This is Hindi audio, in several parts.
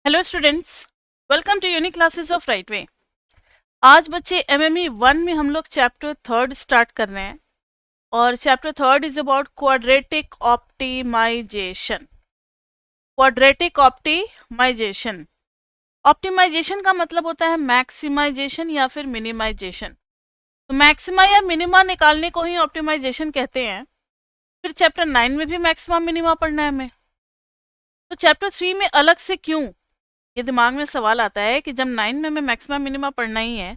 Hello students, welcome to unique classes of right way. आज बच्चे एमएमई 1 में हम लोग चैप्टर थर्ड स्टार्ट कर रहे हैं और chapter third is about quadratic optimisation. Quadratic optimisation optimisation का मतलब होता है मैक्सिमाइजेशन या फिर मिनिमाइजेशन। तो मैक्सिमा या मिनिमा निकालने को ही ऑप्टिमाइजेशन कहते हैं। फिर चैप्टर 9 में भी मैक्सिमा मिनिमा पढ़ना है हमें, तो चैप्टर 3 में अलग से क्यों, ये दिमाग में सवाल आता है कि जब 9 में हमें मैक्सिमा मिनिमा पढ़ना ही है,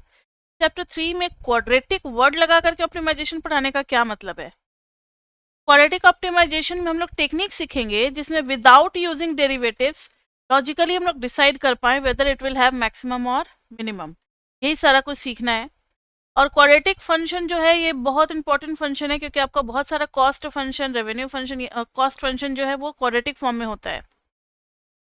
चैप्टर 3 में क्वाड्रेटिक वर्ड लगा करके ऑप्टिमाइजेशन पढ़ाने का क्या मतलब है। क्वाड्रेटिक ऑप्टिमाइजेशन में हम लोग टेक्निक सीखेंगे जिसमें विदाउट यूजिंग डेरिवेटिव्स लॉजिकली हम लोग डिसाइड कर पाए whether it will have maximum और मिनिमम। यही सारा कुछ सीखना है। और क्वाड्रेटिक फंक्शन जो है ये बहुत इंपॉर्टेंट फंक्शन है, क्योंकि आपका बहुत सारा cost function, revenue function, cost function जो है वो क्वाड्रेटिक फॉर्म में होता है।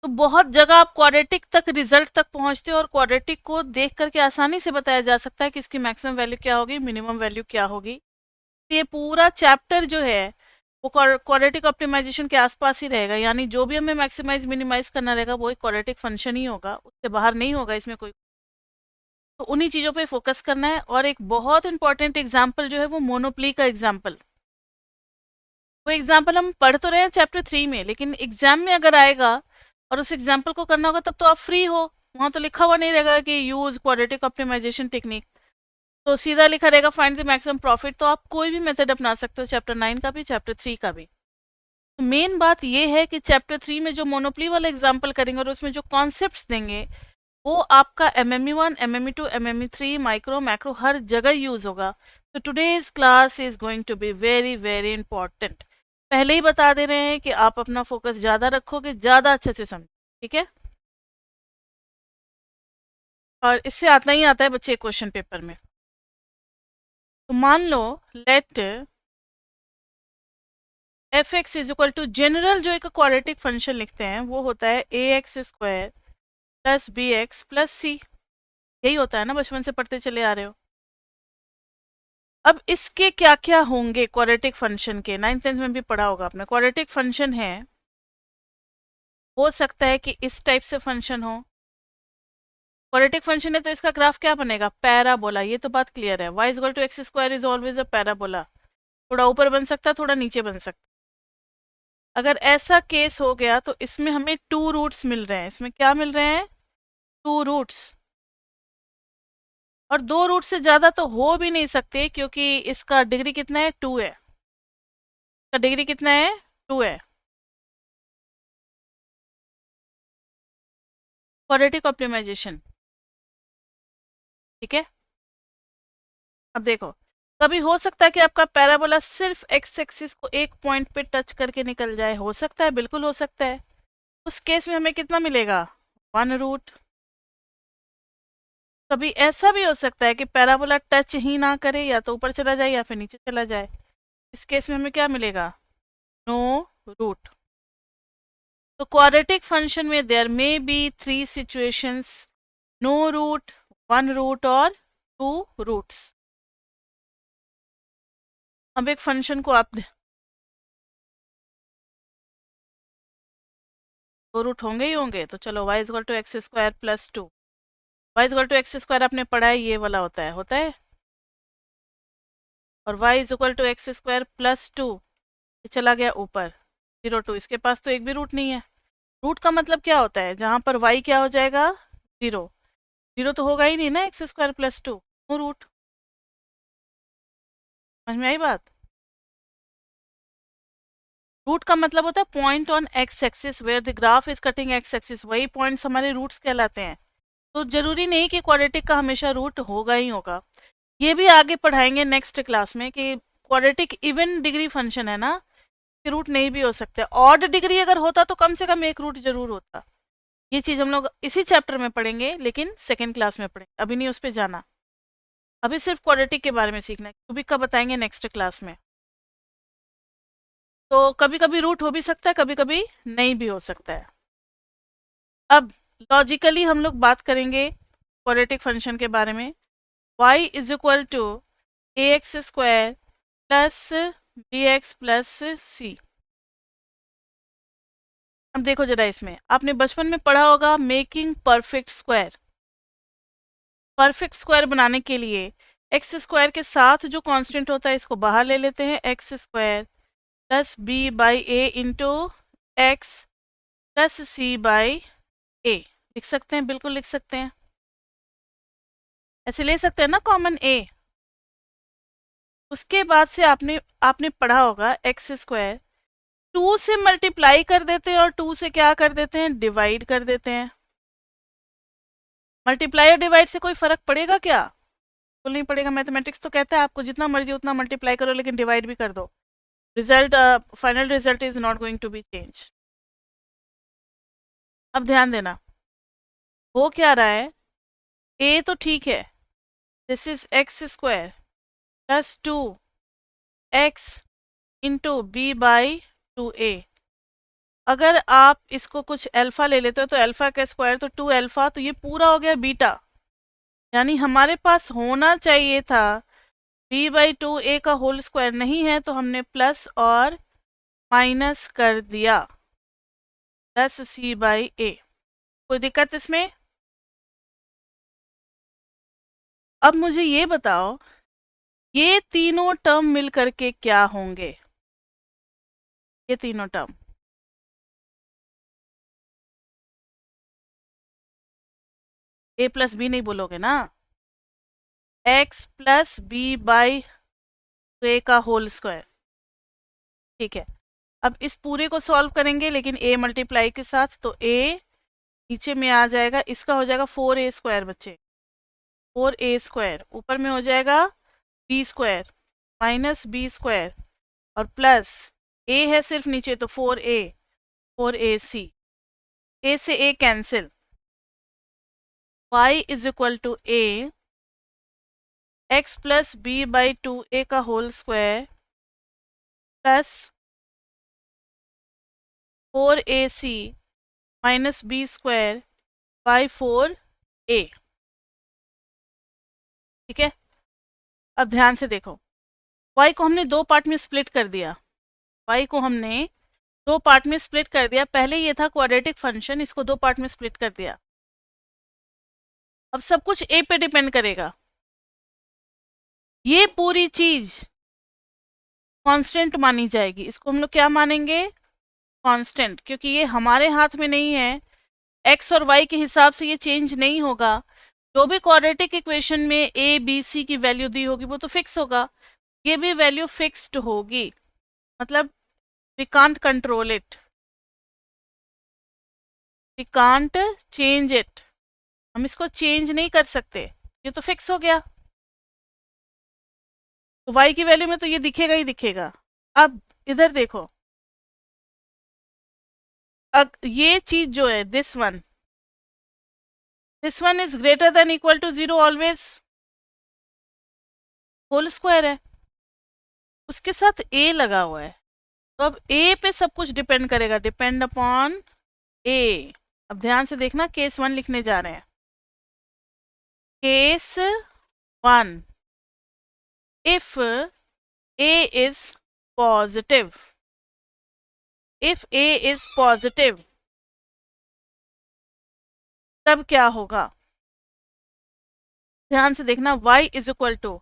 तो बहुत जगह आप क्वाड्रेटिक तक रिजल्ट तक पहुंचते हो और क्वाड्रेटिक को देख करके आसानी से बताया जा सकता है कि इसकी मैक्सिमम वैल्यू क्या होगी, मिनिमम वैल्यू क्या होगी। तो ये पूरा चैप्टर जो है वो क्वाड्रेटिक ऑप्टिमाइजेशन के आसपास ही रहेगा, यानी जो भी हमें मैक्सिमाइज मिनिमाइज करना रहेगा वो एक क्वाड्रेटिक फंक्शन ही होगा, उससे बाहर नहीं होगा इसमें कोई। तो उन्हीं चीज़ों पे फोकस करना है। और एक बहुत इंपॉर्टेंट एग्जाम्पल जो है वो मोनोप्ली का एग्जाम्पल। वो एग्जाम्पल हम पढ़ तो रहे हैं चैप्टर 3 में, लेकिन एग्जाम में अगर आएगा और उस एग्जाम्पल को करना होगा तब तो आप फ्री हो। वहां तो लिखा हुआ नहीं रहेगा कि यूज क्वाड्रेटिक ऑप्टिमाइजेशन टेक्निक, तो सीधा लिखा रहेगा फाइंड द मैक्सिमम प्रॉफिट। तो आप कोई भी मेथड अपना सकते हो, चैप्टर 9 का भी चैप्टर 3 का भी। तो मेन बात यह है कि चैप्टर 3 में जो मोनोप्ली वाला एग्जाम्पल करेंगे और उसमें जो कॉन्सेप्ट देंगे वो आपका MME1, MME2, MME3, micro macro हर जगह यूज होगा। तो today's class is going to be very very important. पहले ही बता दे रहे हैं कि आप अपना फोकस ज्यादा रखोगे, ज्यादा अच्छे से समझो, ठीक है। और इससे आता ही आता है बच्चे क्वेश्चन पेपर में। तो मान लो let f x is equal to, general जो एक क्वाड्रेटिक फंक्शन लिखते हैं वो होता है a x square plus b x plus c. यही होता है ना, बचपन से पढ़ते चले आ रहे हो। अब इसके क्या क्या होंगे क्वाड्रेटिक फंक्शन के, 9th-10th में भी पढ़ा होगा आपने। क्वाड्रेटिक फंक्शन है, हो सकता है कि इस टाइप से फंक्शन हो। क्वाड्रेटिक फंक्शन है तो इसका ग्राफ क्या बनेगा, पैराबोला। ये तो बात क्लियर है, y equal to x square is always a parabola. थोड़ा ऊपर बन सकता है, थोड़ा नीचे बन सकता है। अगर ऐसा केस हो गया तो इसमें हमें टू रूट्स मिल रहे हैं। इसमें क्या मिल रहे हैं, टू रूट्स। और दो रूट से ज्यादा तो हो भी नहीं सकते, क्योंकि इसका डिग्री कितना है, 2 है। इसका डिग्री कितना है, 2 है। क्वाड्रेटिक ऑप्टिमाइजेशन, ठीक है। अब देखो, कभी हो सकता है कि आपका पैराबोला सिर्फ एक्स एक्सिस को एक पॉइंट पे टच करके निकल जाए, हो सकता है, बिल्कुल हो सकता है। उस केस में हमें कितना मिलेगा, 1 रूट। कभी ऐसा भी हो सकता है कि पैराबोला टच ही ना करे, या तो ऊपर चला जाए या फिर नीचे चला जाए। इस केस में हमें क्या मिलेगा, नो रूट। तो क्वाड्रेटिक फंक्शन में there may be 3 situations, no root, 1 root और 2 रूट्स। अब एक फंक्शन को आप, दो रूट होंगे ही होंगे, तो चलो y equal to x square plus 2। y equal to x square आपने पढ़ा है, ये वाला होता है, होता है। और y equal to x square plus 2, ये चला गया ऊपर, 0 2। इसके पास तो एक भी रूट नहीं है। रूट का मतलब क्या होता है, जहां पर y क्या हो जाएगा, 0। 0 तो होगा ही नहीं ना, x square plus 2, no root. समझ में आई बात। रूट का मतलब होता है point on x axis where the graph is cutting x axis, वही पॉइंट्स हमारे रूट्स कहलाते हैं। तो जरूरी नहीं कि क्वाड्रेटिक का हमेशा रूट होगा ही होगा। ये भी आगे पढ़ाएंगे नेक्स्ट क्लास में कि क्वाड्रेटिक इवन डिग्री फंक्शन है ना, कि रूट नहीं भी हो सकते। ऑड डिग्री अगर होता तो कम से कम एक रूट जरूर होता। ये चीज हम लोग इसी चैप्टर में पढ़ेंगे, लेकिन सेकेंड क्लास में पढ़ेंगे, अभी नहीं उस पर जाना। अभी सिर्फ क्वाड्रेटिक के बारे में सीखना है, क्यूबिक का बताएंगे नेक्स्ट क्लास में। तो कभी कभी रूट हो भी सकता है, कभी कभी नहीं भी हो सकता है। अब लॉजिकली हम लोग बात करेंगे क्वाड्रेटिक फंक्शन के बारे में। y is equal to a x square plus b x plus c. अब देखो जरा, इसमें आपने बचपन में पढ़ा होगा making perfect square. Perfect square बनाने के लिए एक्स स्क्वायर के साथ जो कांस्टेंट होता है इसको बाहर ले लेते हैं, x square plus b by a into x plus c by a. लिख सकते हैं, बिल्कुल लिख सकते हैं, ऐसे ले सकते हैं ना कॉमन ए। उसके बाद से आपने आपने पढ़ा होगा एक्स स्क्वायर 2 से मल्टीप्लाई कर देते हैं और 2 से क्या कर देते हैं, डिवाइड कर देते हैं। मल्टीप्लाई और डिवाइड से कोई फर्क पड़ेगा क्या? बिल्कुल नहीं पड़ेगा। मैथमेटिक्स तो कहता है आपको जितना मर्जी उतना मल्टीप्लाई करो, लेकिन डिवाइड भी कर दो, result final result is not going to be change. अब ध्यान देना, हो क्या रहा है, ए तो ठीक है, this is x square plus 2x into b by 2a। अगर आप इसको कुछ अल्फा ले लेते हो तो अल्फा का स्क्वायर तो 2 अल्फा, तो ये पूरा हो गया बीटा। यानी हमारे पास होना चाहिए था b बाई 2a का होल स्क्वायर, नहीं है तो हमने प्लस और माइनस कर दिया, प्लस c बाई a। कोई दिक्कत इसमें? अब मुझे ये बताओ, ये तीनों टर्म मिल करके क्या होंगे? ये तीनों टर्म a प्लस बी नहीं बोलोगे ना, x प्लस बी बाई ए का होल स्क्वायर। ठीक है, अब इस पूरे को सॉल्व करेंगे लेकिन a मल्टीप्लाई के साथ, तो a नीचे में आ जाएगा, इसका हो जाएगा 4a स्क्वायर बच्चे, 4a स्क्वायर, ऊपर में हो जाएगा b square minus b square और प्लस a है सिर्फ नीचे तो 4a, 4ac, a से a cancel, y is equal to a x plus b by 2a का whole square plus 4ac minus b square by 4a। ठीक है, अब ध्यान से देखो, y को हमने दो पार्ट में स्प्लिट कर दिया, y को हमने दो पार्ट में स्प्लिट कर दिया। पहले ये था क्वाड्रेटिक फंक्शन, इसको दो पार्ट में स्प्लिट कर दिया। अब सब कुछ a पे डिपेंड करेगा। ये पूरी चीज कांस्टेंट मानी जाएगी, इसको हम लोग क्या मानेंगे, कांस्टेंट, क्योंकि ये हमारे हाथ में नहीं है, x और y के हिसाब से ये चेंज नहीं होगा। जो भी क्वाड्रेटिक इक्वेशन में a b c की वैल्यू दी होगी वो तो फिक्स होगा, ये भी वैल्यू फिक्स्ड होगी, मतलब we can't control it, we can't change it, हम इसको चेंज नहीं कर सकते, ये तो फिक्स हो गया। तो y की वैल्यू में तो ये दिखेगा ही दिखेगा। अब इधर देखो, ये चीज जो है this one is greater than equal to 0 always, whole square है, उसके साथ a लगा हुआ है, तो अब a पे सब कुछ डिपेंड करेगा, डिपेंड अपॉन a। अब ध्यान से देखना, केस 1 लिखने जा रहे हैं। Case 1, if a is positive, if a is positive तब क्या होगा? ध्यान से देखना, y is equal to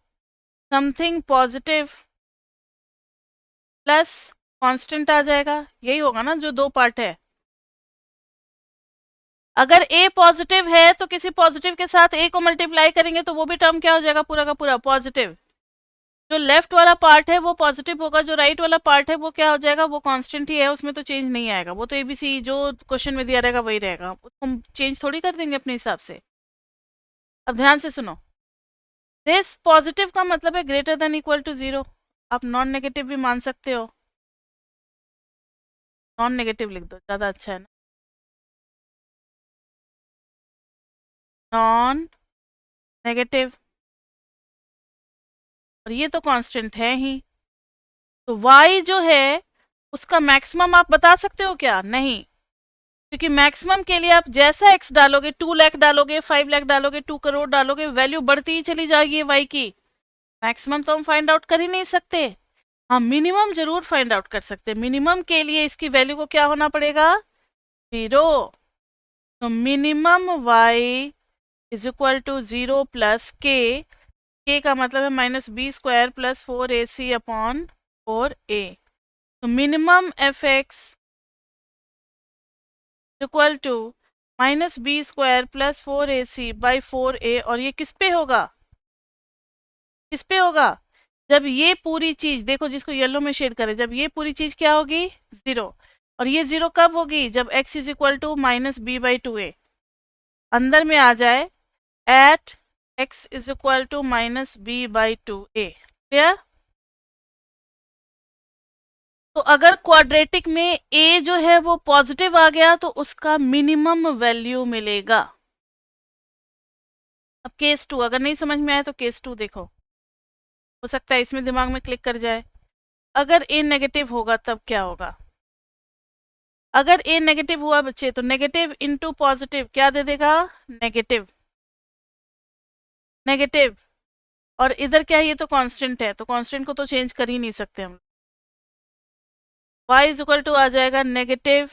something positive plus constant आ जाएगा, यही होगा ना जो दो पार्ट है। अगर a पॉजिटिव है तो किसी पॉजिटिव के साथ a को मल्टीप्लाई करेंगे तो वो भी टर्म क्या हो जाएगा, पूरा का पूरा पॉजिटिव। जो लेफ्ट वाला पार्ट है वो पॉजिटिव होगा, जो राइट वाला पार्ट है वो क्या हो जाएगा, वो कांस्टेंट ही है, उसमें तो चेंज नहीं आएगा, वो तो एबीसी जो क्वेश्चन में दिया रहेगा वही रहेगा, उसको हम चेंज थोड़ी कर देंगे अपने हिसाब से। अब ध्यान से सुनो, दिस पॉजिटिव का मतलब है ग्रेटर देन इक्वल टू 0, आप नॉन नेगेटिव भी मान सकते हो, नॉन नेगेटिव लिख दो ज़्यादा अच्छा है ना, नॉन नेगेटिव, और ये तो कांस्टेंट है ही। तो y जो है उसका मैक्सिमम आप बता सकते हो क्या? नहीं, क्योंकि मैक्सिमम के लिए आप जैसा x डालोगे, 2 लाख डालोगे, 5 लाख डालोगे, 2 करोड़ डालोगे, वैल्यू बढ़ती ही चली जाएगी y की। मैक्सिमम तो हम फाइंड आउट कर ही नहीं सकते, हम मिनिमम जरूर फाइंड आउट कर सकते हैं। मिनिमम के लिए इसकी वैल्यू को क्या होना पड़ेगा, 0, तो minimum y is equal to 0 plus k का मतलब है minus b square plus 4ac upon 4a। तो minimum f x equal to minus b square plus 4ac by 4a, और ये किस पे होगा, किस पे होगा, जब ये पूरी चीज देखो, जिसको येलो में शेड करें, जब ये पूरी चीज क्या होगी, 0। और ये 0 कब होगी, जब x is equal to minus b by 2a अंदर में आ जाए, at x is equal to minus b by 2a। Clear. तो अगर क्वाड्रेटिक में a जो है वो पॉजिटिव आ गया तो उसका मिनिमम वैल्यू मिलेगा। अब केस 2 अगर नहीं समझ में आया तो केस 2 देखो, हो सकता है इसमें दिमाग में क्लिक कर जाए। अगर a नेगेटिव होगा तब क्या होगा, अगर a नेगेटिव हुआ बच्चे तो नेगेटिव इंटू पॉजिटिव क्या दे देगा, नेगेटिव, नेगेटिव। और इधर क्या है, ये तो कांस्टेंट है, तो कांस्टेंट को तो चेंज कर ही नहीं सकते हम। y इज इक्वल टू आ जाएगा नेगेटिव,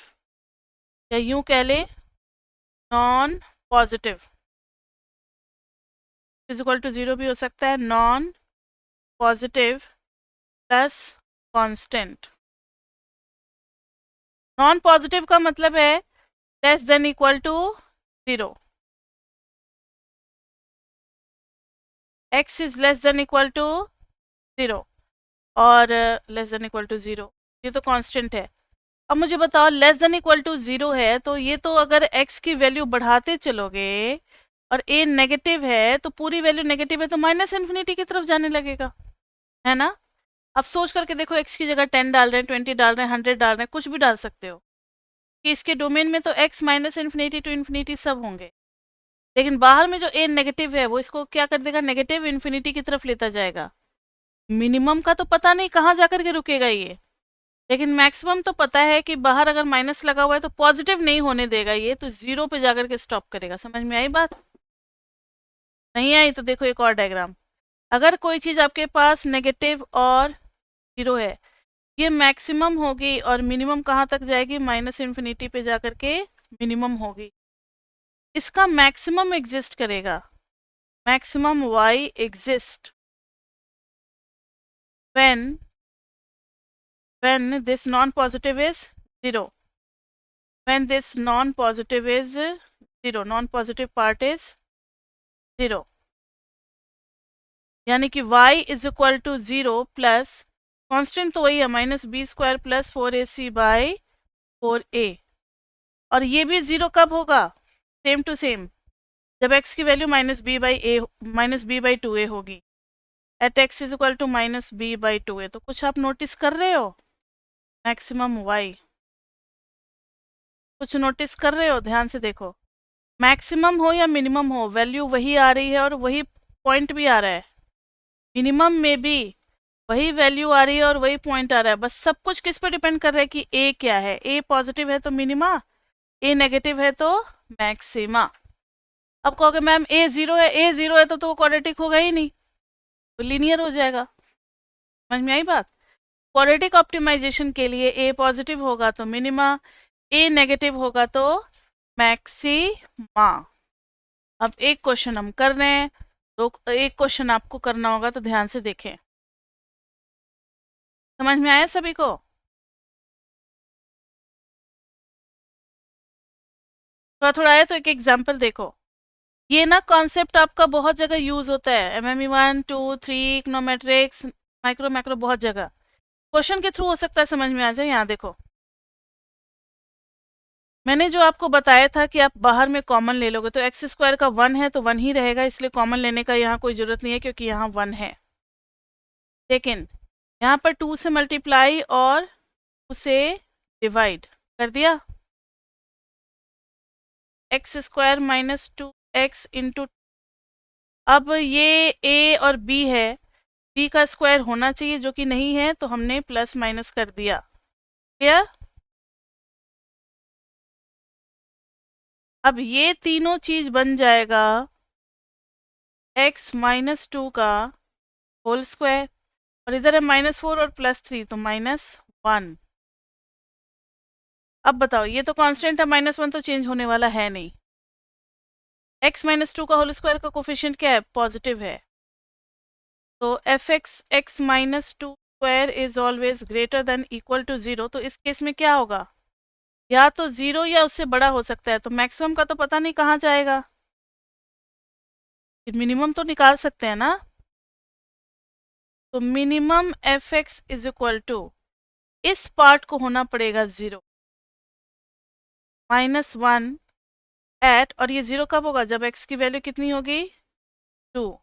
या यूं कह ले non positive, is equal to 0 भी हो सकता है, non positive plus constant. Non positive का मतलब है less than equal to 0, x is less than equal to 0 और लेस देन इक्वल टू 0, ये तो कांस्टेंट है। अब मुझे बताओ लेस देन इक्वल टू 0 है तो ये तो अगर x की वैल्यू बढ़ाते चलोगे और a नेगेटिव है तो पूरी वैल्यू नेगेटिव है तो माइनस इन्फिनिटी की तरफ जाने लगेगा, है ना। अब सोच करके देखो, x की जगह 10 डाल रहे हैं, 20 डाल रहे हैं, 100 डाल रहे हैं, कुछ भी डाल सकते हो कि इसके डोमेन में तो x minus infinity to infinity सब होंगे, लेकिन बाहर में जो a नेगेटिव है वो इसको क्या कर देगा, नेगेटिव इन्फिनिटी की तरफ लेता जाएगा। मिनिमम का तो पता नहीं कहाँ जाकर के रुकेगा ये, लेकिन मैक्सिमम तो पता है कि बाहर अगर माइनस लगा हुआ है तो पॉजिटिव नहीं होने देगा ये, तो 0 पे जाकर के स्टॉप करेगा। समझ में आई बात, नहीं आई तो देखो एक और डायग्राम। अगर कोई चीज़ आपके पास नेगेटिव और 0 है, ये मैक्सिमम होगी और मिनिमम कहाँ तक जाएगी, माइनस इन्फिनिटी पे जाकर के मिनिमम होगी। इसका मैक्सिमम एग्जिस्ट करेगा, maximum y exist when this non-positive is 0, when this non-positive is 0, non-positive part is 0, यानी कि y is equal to 0 plus constant तो वही है minus b square plus 4ac by 4a, और ये भी 0 कब होगा, सेम टू सेम, जब x की value minus b by 2a होगी, at x is equal to minus b by 2a। तो कुछ आप नोटिस कर रहे हो, मैक्सिमम y कुछ नोटिस कर रहे हो, ध्यान से देखो, मैक्सिमम हो या मिनिमम हो वैल्यू वही आ रही है और वही पॉइंट भी आ रहा है, मिनिमम में भी वही वैल्यू आ रही है और वही पॉइंट आ रहा है, बस सब कुछ किस पर डिपेंड कर रहा है कि a क्या है, a पॉजिटिव है तो मिनिमा, a नेगेटिव है तो मैक्सिमा। अब कहोगे मैम a 0 है, a 0 है तो क्वाड्रेटिक होगा ही नहीं, तो लीनियर हो जाएगा। समझ में आई बात, क्वाड्रेटिक ऑप्टिमाइजेशन के लिए a पॉजिटिव होगा तो मिनिमा, a नेगेटिव होगा तो मैक्सिमा। अब एक क्वेश्चन हम कर रहे हैं, तो एक क्वेश्चन आपको करना होगा, तो ध्यान से देखें। समझ में आया सभी को, थोड़ा थोड़ा आया तो एक एग्जांपल देखो। ये ना कॉन्सेप्ट आपका बहुत जगह यूज होता है, MME 1 2 3 इकोनोमेट्रिक्स माइक्रो मैक्रो बहुत जगह, क्वेश्चन के थ्रू हो सकता है समझ में आ जाए। यहाँ देखो, मैंने जो आपको बताया था कि आप बाहर में कॉमन ले लोगे तो एक्स स्क्वायर का 1 है तो 1 ही रहेगा, इसलिए कॉमन लेने का यहाँ कोई ज़रूरत नहीं है क्योंकि यहाँ 1 है। लेकिन यहाँ पर 2 से मल्टीप्लाई और 2 से डिवाइड कर दिया, x square minus 2x into, अब ये a और b है, b का स्क्वायर होना चाहिए जो कि नहीं है, तो हमने प्लस माइनस कर दिया। क्लियर। अब ये तीनों चीज बन जाएगा x माइनस 2 का होल स्क्वायर, और इधर है -4 और +3 तो -1। अब बताओ, ये तो कांस्टेंट है, -1 तो चेंज होने वाला है नहीं। x माइनस 2 का होल स्क्वायर का कोफिशिएंट क्या है? पॉजिटिव है। तो f x x minus 2 square is always greater than equal to 0। तो इस केस में क्या होगा? या तो 0 या उससे बड़ा हो सकता है। तो मैक्सिमम का तो पता नहीं कहाँ जाएगा, मिनिमम तो निकाल सकते हैं ना। तो minimum f x is equal to, इस पार्ट को होना पड़ेगा 0, -1 एट, और ये 0 कब होगा? जब x की वैल्यू कितनी होगी? 2।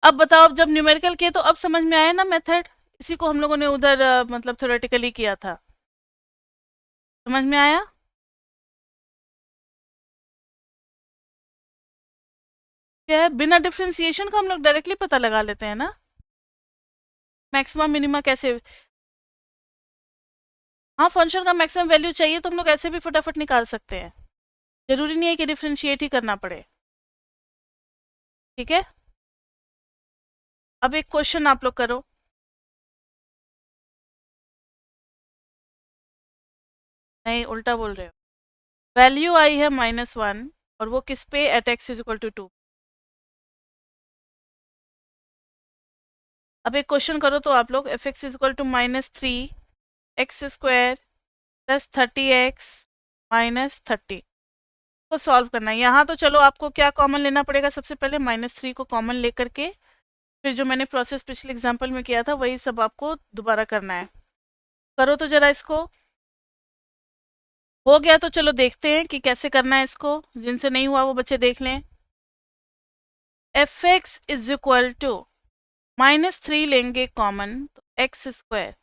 अब बताओ, अब जब न्यूमेरिकल किए तो अब समझ में आया ना मेथड? इसी को हम लोगों ने उधर मतलब थ्योरेटिकली किया था। समझ में आया? क्या है, बिना डिफ्रेंसिएशन का हम लोग डायरेक्टली पता लगा लेते हैं ना मैक्सिमम मिनिमा कैसे। हाँ, फंक्शन का मैक्सिमम वैल्यू चाहिए तो हम लोग ऐसे भी फटाफट निकाल सकते हैं, जरूरी नहीं है कि डिफ्रेंशिएट ही करना पड़े। ठीक है, अब एक क्वेश्चन आप लोग करो। नहीं, उल्टा बोल रहे हो। वैल्यू आई है -1 और वो किस पे? At x is equal to 2। अब एक क्वेश्चन करो तो आप लोग, f x is equal to -3 x² plus 30x -30 को सॉल्व करना है। यहाँ तो चलो आपको क्या कॉमन लेना पड़ेगा? सबसे पहले -3 को कॉमन लेकर के फिर जो मैंने प्रोसेस पिछले एग्जाम्पल में किया था वही सब आपको दोबारा करना है। करो तो जरा इसको। हो गया तो चलो देखते हैं कि कैसे करना है इसको। जिनसे नहीं हुआ वो बच्चे देख लें। F x is equal to -3 लेंगे कॉमन, तो x²,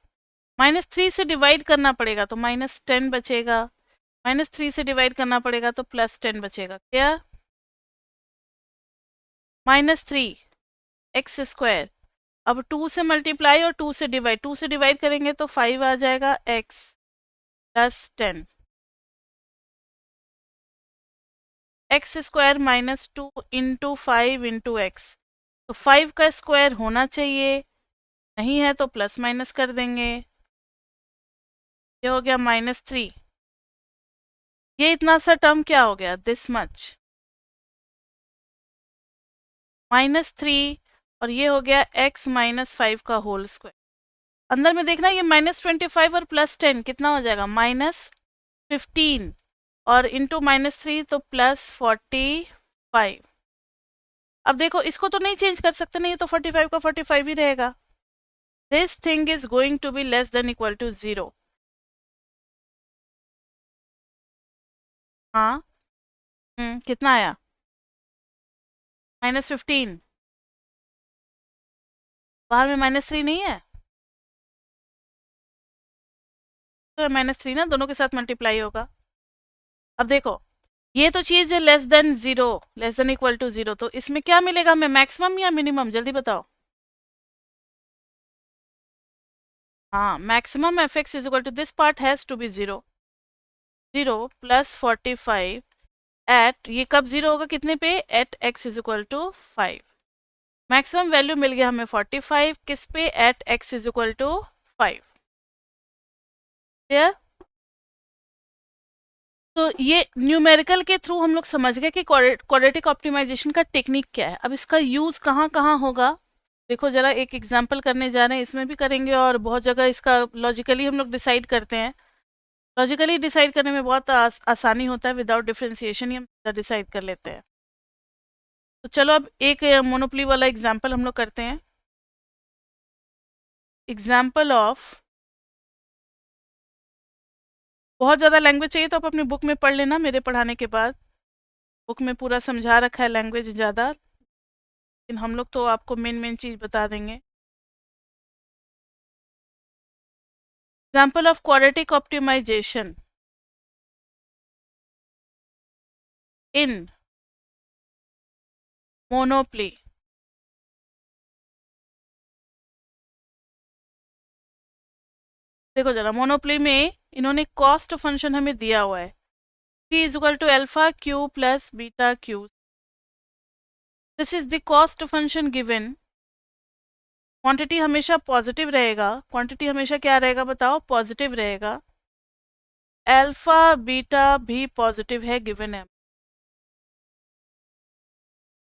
-3 से डिवाइड करना पड़ेगा तो -10 बचेगा, -3 से डिवाइड करना पड़ेगा तो +10 बचेगा। क्लियर? -3 x², अब 2 से मल्टीप्लाई और 2 से डिवाइड, 2 से डिवाइड करेंगे तो 5 आ जाएगा, x + 10, x² -2 into 5 into x. तो 5 का स्क्वायर होना चाहिए, नहीं है तो प्लस माइनस कर देंगे। ये हो गया -3। ये इतना सा टर्म क्या हो गया? दिस मच, -3, और ये हो गया x -5 का होल स्क्वायर। अंदर में देखना, ये -25 और +10 कितना हो जाएगा? -15, और इंटू -3 तो +45। अब देखो, इसको तो नहीं चेंज कर सकते ना, ये तो 45 का 45 ही रहेगा। This thing is going to be less than equal to 0। हाँ, कितना आया? -15। बाहर में -3 नहीं है तो -3 ना, दोनों के साथ मल्टीप्लाई होगा। अब देखो, ये तो चीज है less than 0, less than equal to 0, तो इसमें क्या मिलेगा हमें? मैक्सिमम या मिनिमम? जल्दी बताओ। हाँ, maximum f x is equal to, this part has to be 0, 0 + 45 at, ये कब 0 होगा? कितने पे? At x is equal to 5। Maximum value मिल गया हमें 45, किस पे? At x is equal to 5। Clear? तो ये न्यूमेरिकल के थ्रू हम लोग समझ गए कि क्वाड्रेटिक ऑप्टिमाइजेशन का टेक्निक क्या है। अब इसका यूज कहाँ कहाँ होगा, देखो जरा, एक एग्जाम्पल करने जा रहे हैं, इसमें भी करेंगे, और बहुत जगह इसका लॉजिकली हम लोग डिसाइड करते हैं। लॉजिकली डिसाइड करने में बहुत आसानी होता है, विदाउट डिफ्रेंसिएशन ही हम डिसाइड कर लेते हैं। तो चलो अब एक मोनोपोली वाला एग्जाम्पल हम लोग करते हैं। एग्जाम्पल ऑफ, बहुत ज़्यादा लैंग्वेज चाहिए तो आप अपनी बुक में पढ़ लेना मेरे पढ़ाने के बाद। बुक में पूरा समझा रखा है लैंग्वेज ज़्यादा, लेकिन हम लोग तो आपको मेन मेन चीज़ बता देंगे। Example of quadratic optimisation in monopoly. देखो जरा, मोनोपोली में इन्होंने कॉस्ट फंक्शन हमें दिया हुआ है, c is equal to alpha q plus beta q. This is the cost function given. Quantity हमेशा पॉजिटिव रहेगा, क्वांटिटी हमेशा क्या रहेगा बताओ? पॉजिटिव रहेगा। अल्फा बीटा भी पॉजिटिव है गिवन है।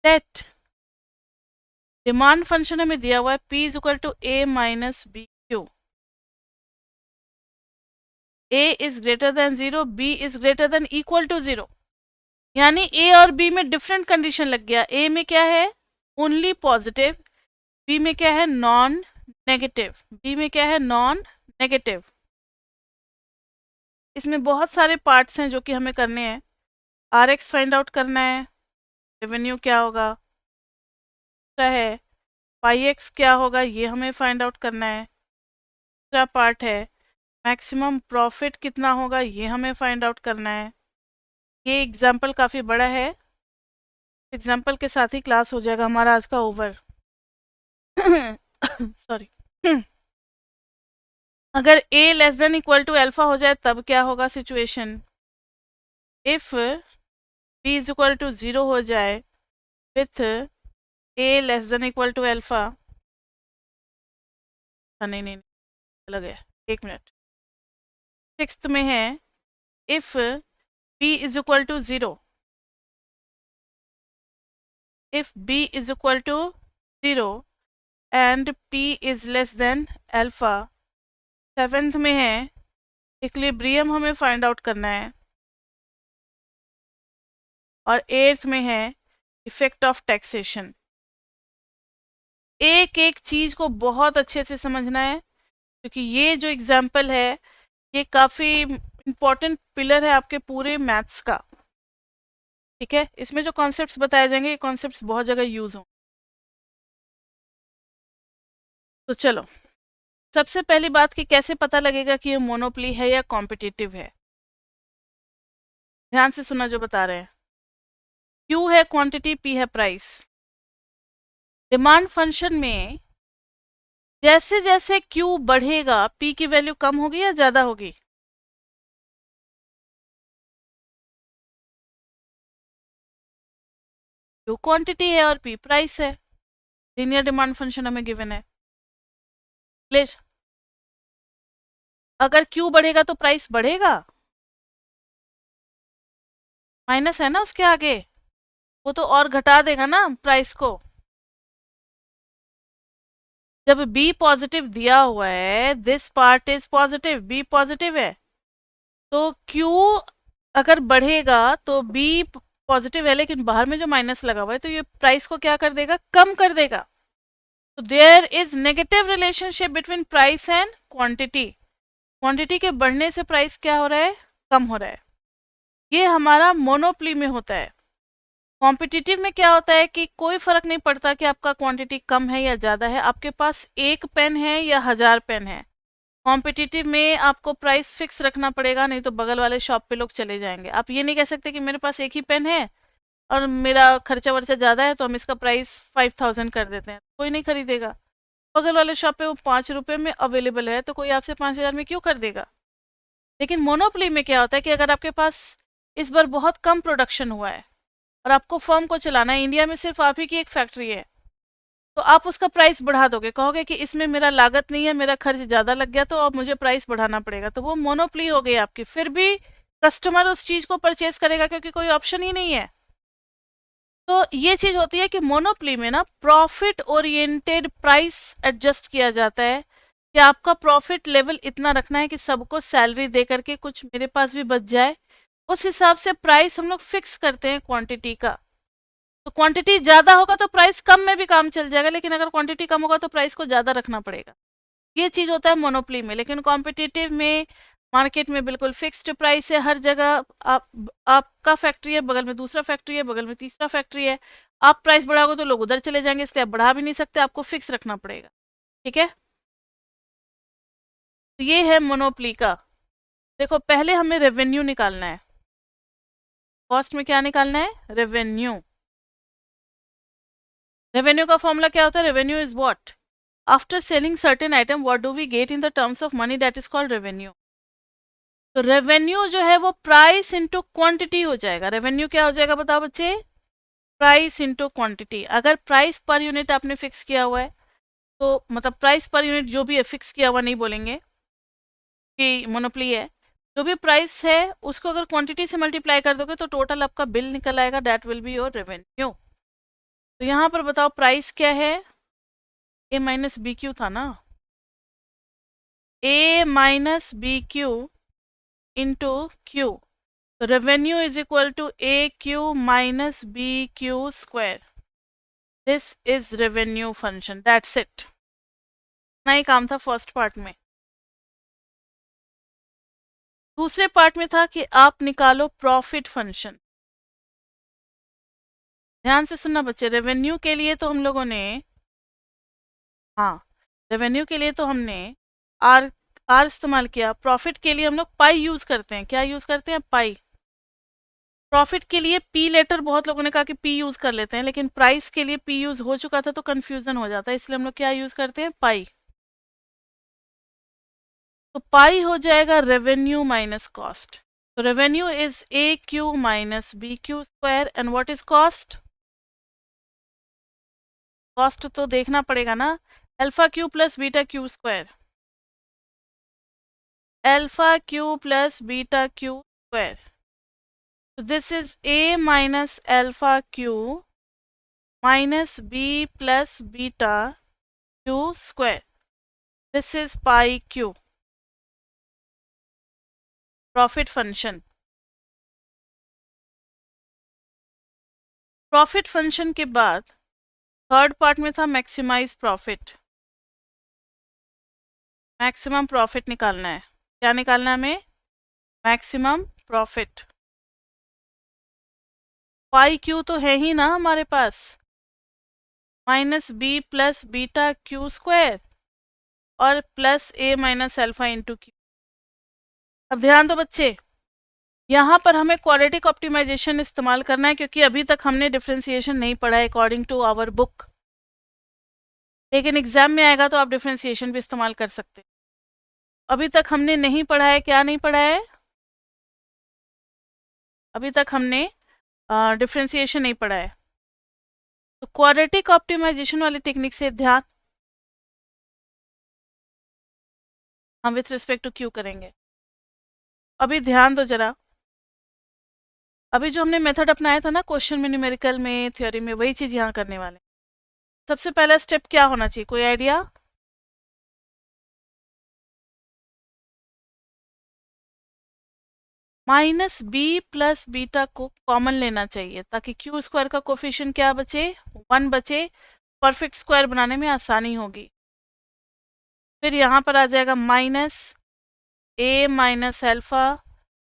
लेट डिमांड फंक्शन हमें दिया हुआ है P is equal to A minus B q. A is greater than 0, B is greater than equal to 0। यानी A और B में डिफरेंट कंडीशन लग गया। A में क्या है? Only positive. B में क्या है? Non negative. B में क्या है? Non negative. इसमें बहुत सारे पार्ट्स हैं जो कि हमें करने हैं। RX फाइंड आउट करना है, रेवेन्यू क्या होगा है, पाई एक्स क्या होगा ये हमें फाइंड आउट करना है। दूसरा पार्ट है मैक्सिमम प्रॉफिट कितना होगा ये हमें फाइंड आउट करना है। ये एग्जाम्पल काफ़ी बड़ा है, एग्जाम्पल के साथ ही क्लास हो जाएगा हमारा आज का ओवर। सॉरी। अगर a less than equal to alpha हो जाए तब क्या होगा situation? If b is equal to 0 हो जाए with a less than equal to alpha. नहीं अलग है, एक मिनट। सिक्स्थ में है if b is equal to 0, if b is equal to 0 and p is less than alpha. Seventh में है इक्विलिब्रियम हमें फाइंड आउट करना है। और एट्थ में है इफेक्ट ऑफ टैक्सेशन। एक एक चीज को बहुत अच्छे से समझना है क्योंकि ये जो एग्जाम्पल है ये काफी इंपॉर्टेंट पिलर है आपके पूरे मैथ्स का। ठीक है, इसमें जो कॉन्सेप्ट्स बताए जाएंगे ये कॉन्सेप्ट्स बहुत जगह यूज हों। तो चलो, सबसे पहली बात कि कैसे पता लगेगा कि ये मोनोपोली है या कॉम्पिटिटिव है। ध्यान से सुना जो बता रहे हैं। Q है क्वांटिटी, P है प्राइस। डिमांड फंक्शन में जैसे जैसे Q बढ़ेगा P की वैल्यू कम होगी या ज्यादा होगी? Q क्वांटिटी है और P प्राइस है। लीनियर डिमांड फंक्शन हमें गिवन है। क्लियर? अगर Q बढ़ेगा तो प्राइस बढ़ेगा, माइनस है ना उसके आगे, वो तो और घटा देगा ना प्राइस को। जब B पॉजिटिव दिया हुआ है, this part is positive, B positive है, तो Q अगर बढ़ेगा तो B पॉजिटिव है लेकिन बाहर में जो माइनस लगा हुआ है तो ये प्राइस को क्या कर देगा? कम कर देगा। तो there is negative relationship between price and quantity. Quantity के बढ़ने से प्राइस क्या हो रहा है? कम हो रहा है। ये हमारा मोनोपोली में होता है। कॉम्पिटिटिव में क्या होता है कि कोई फर्क नहीं पड़ता कि आपका क्वांटिटी कम है या ज़्यादा है, आपके पास एक पेन है या 1000 पेन है। कॉम्पिटिटिव में आपको प्राइस फिक्स रखना पड़ेगा, नहीं तो बगल वाले शॉप पे लोग चले जाएंगे। आप ये नहीं कह सकते कि मेरे पास एक ही पेन है और मेरा खर्चा वर्चा ज़्यादा है तो हम इसका प्राइस 5000 कर देते हैं, कोई नहीं खरीदेगा। बगल वाले शॉप पे वो 5 रुपये में अवेलेबल है तो कोई आपसे 5000 में क्यों कर देगा? लेकिन मोनोपोली में क्या होता है कि अगर आपके पास इस बार बहुत कम प्रोडक्शन हुआ है और आपको फर्म को चलाना है, इंडिया में सिर्फ आप ही की एक फैक्ट्री है, तो आप उसका प्राइस बढ़ा दोगे, कहोगे कि इसमें मेरा लागत नहीं है, मेरा खर्च ज़्यादा लग गया तो अब मुझे प्राइस बढ़ाना पड़ेगा। तो वो मोनोपोली हो गई आपकी। फिर भी कस्टमर उस चीज़ को परचेज करेगा क्योंकि कोई ऑप्शन ही नहीं है। तो ये चीज़ होती है कि मोनोपोली में ना प्रॉफिट ओरिएंटेड प्राइस एडजस्ट किया जाता है कि आपका प्रॉफिट लेवल इतना रखना है कि सबको सैलरी दे करके कुछ मेरे पास भी बच जाए। उस हिसाब से प्राइस हम लोग फिक्स करते हैं क्वांटिटी का। तो क्वांटिटी ज़्यादा होगा तो प्राइस कम में भी काम चल जाएगा, लेकिन अगर क्वांटिटी कम होगा तो प्राइस को ज़्यादा रखना पड़ेगा। ये चीज़ होता है मोनोपोली में। लेकिन कॉम्पिटिटिव में मार्केट में बिल्कुल फिक्स्ड प्राइस है हर जगह। आपका फैक्ट्री है, बगल में दूसरा फैक्ट्री है, बगल में तीसरा फैक्ट्री है, आप प्राइस बढ़ाओगे तो लोग उधर चले जाएंगे, इसलिए आप बढ़ा भी नहीं सकते, आपको फिक्स रखना पड़ेगा। ठीक है, तो ये है मोनोपोली का। देखो, पहले हमें रेवेन्यू निकालना है। कॉस्ट में क्या निकालना है? रेवेन्यू। रेवेन्यू का फॉर्मूला क्या होता है? Revenue is what? After selling certain item what do we get in the terms of money, that is called revenue. तो रेवेन्यू जो है वो प्राइस इंटू क्वांटिटी हो जाएगा। रेवेन्यू क्या हो जाएगा बताओ बच्चे? Price into quantity. अगर प्राइस पर यूनिट आपने फिक्स किया हुआ है तो मतलब प्राइस पर यूनिट जो भी है फिक्स किया हुआ नहीं बोलेंगे कि मोनोपोली है, जो भी प्राइस है उसको अगर क्वांटिटी से मल्टीप्लाई कर दोगे तो टोटल आपका बिल निकल आएगा, that will be your revenue. तो यहाँ पर बताओ प्राइस क्या है, ए माइनस बी क्यू था ना, a minus B q into q, तो revenue is equal to a q minus B q square. This is revenue function, that's it. इतना ही काम था फर्स्ट पार्ट में। दूसरे पार्ट में था कि आप निकालो प्रॉफिट फंक्शन। ध्यान से सुनना बच्चे, रेवेन्यू के लिए तो हम लोगों ने, हाँ, रेवेन्यू के लिए तो हमने आर आर इस्तेमाल किया। प्रॉफिट के लिए हम लोग पाई यूज करते हैं। क्या यूज करते हैं? पाई। प्रॉफिट के लिए पी लेटर बहुत लोगों ने कहा कि पी यूज कर लेते हैं, लेकिन प्राइस के लिए पी यूज हो चुका था तो कंफ्यूजन हो जाता है, इसलिए हम लोग क्या यूज करते हैं? पाई। तो पाई हो जाएगा रेवेन्यू माइनस कॉस्ट। तो revenue is a q minus B q square and what is cost? Cost तो देखना पड़ेगा ना, alpha q plus beta q square, alpha q plus beta q square. So this is a minus alpha q minus b plus beta q square. This is pi q. Profit function. Profit function के बाद थर्ड पार्ट में था मैक्सिमाइज प्रॉफिट। मैक्सिमम प्रॉफिट निकालना है। क्या निकालना है हमें? Maximum profit. पाई क्यू तो है ही ना हमारे पास, minus b plus beta q square और plus a minus alpha into q. अब ध्यान दो बच्चे, यहाँ पर हमें क्वाड्रेटिक ऑप्टिमाइजेशन इस्तेमाल करना है क्योंकि अभी तक हमने डिफरेंशिएशन नहीं पढ़ा है अकॉर्डिंग टू आवर बुक, लेकिन एग्जाम में आएगा तो आप डिफरेंशिएशन भी इस्तेमाल कर सकते हैं। अभी तक हमने नहीं पढ़ा है, क्या नहीं पढ़ा है? अभी तक हमने डिफरेंशिएशन नहीं पढ़ा है। तो क्वाड्रेटिक ऑप्टिमाइजेशन वाली टेक्निक से ध्यान हम विथ रिस्पेक्ट टू क्यू करेंगे। अभी ध्यान दो जरा, अभी जो हमने मेथड अपनाया था ना क्वेश्चन में, न्यूमेरिकल में, थ्योरी में, वही चीज़ यहाँ करने वाले। सबसे पहला स्टेप क्या होना चाहिए, कोई idea? Minus b plus beta को कॉमन लेना चाहिए ताकि क्यू स्क्वायर का कोफिशिएंट क्या बचे? 1 बचे। परफेक्ट स्क्वायर बनाने में आसानी होगी। फिर यहाँ पर आ जाएगा minus a minus alpha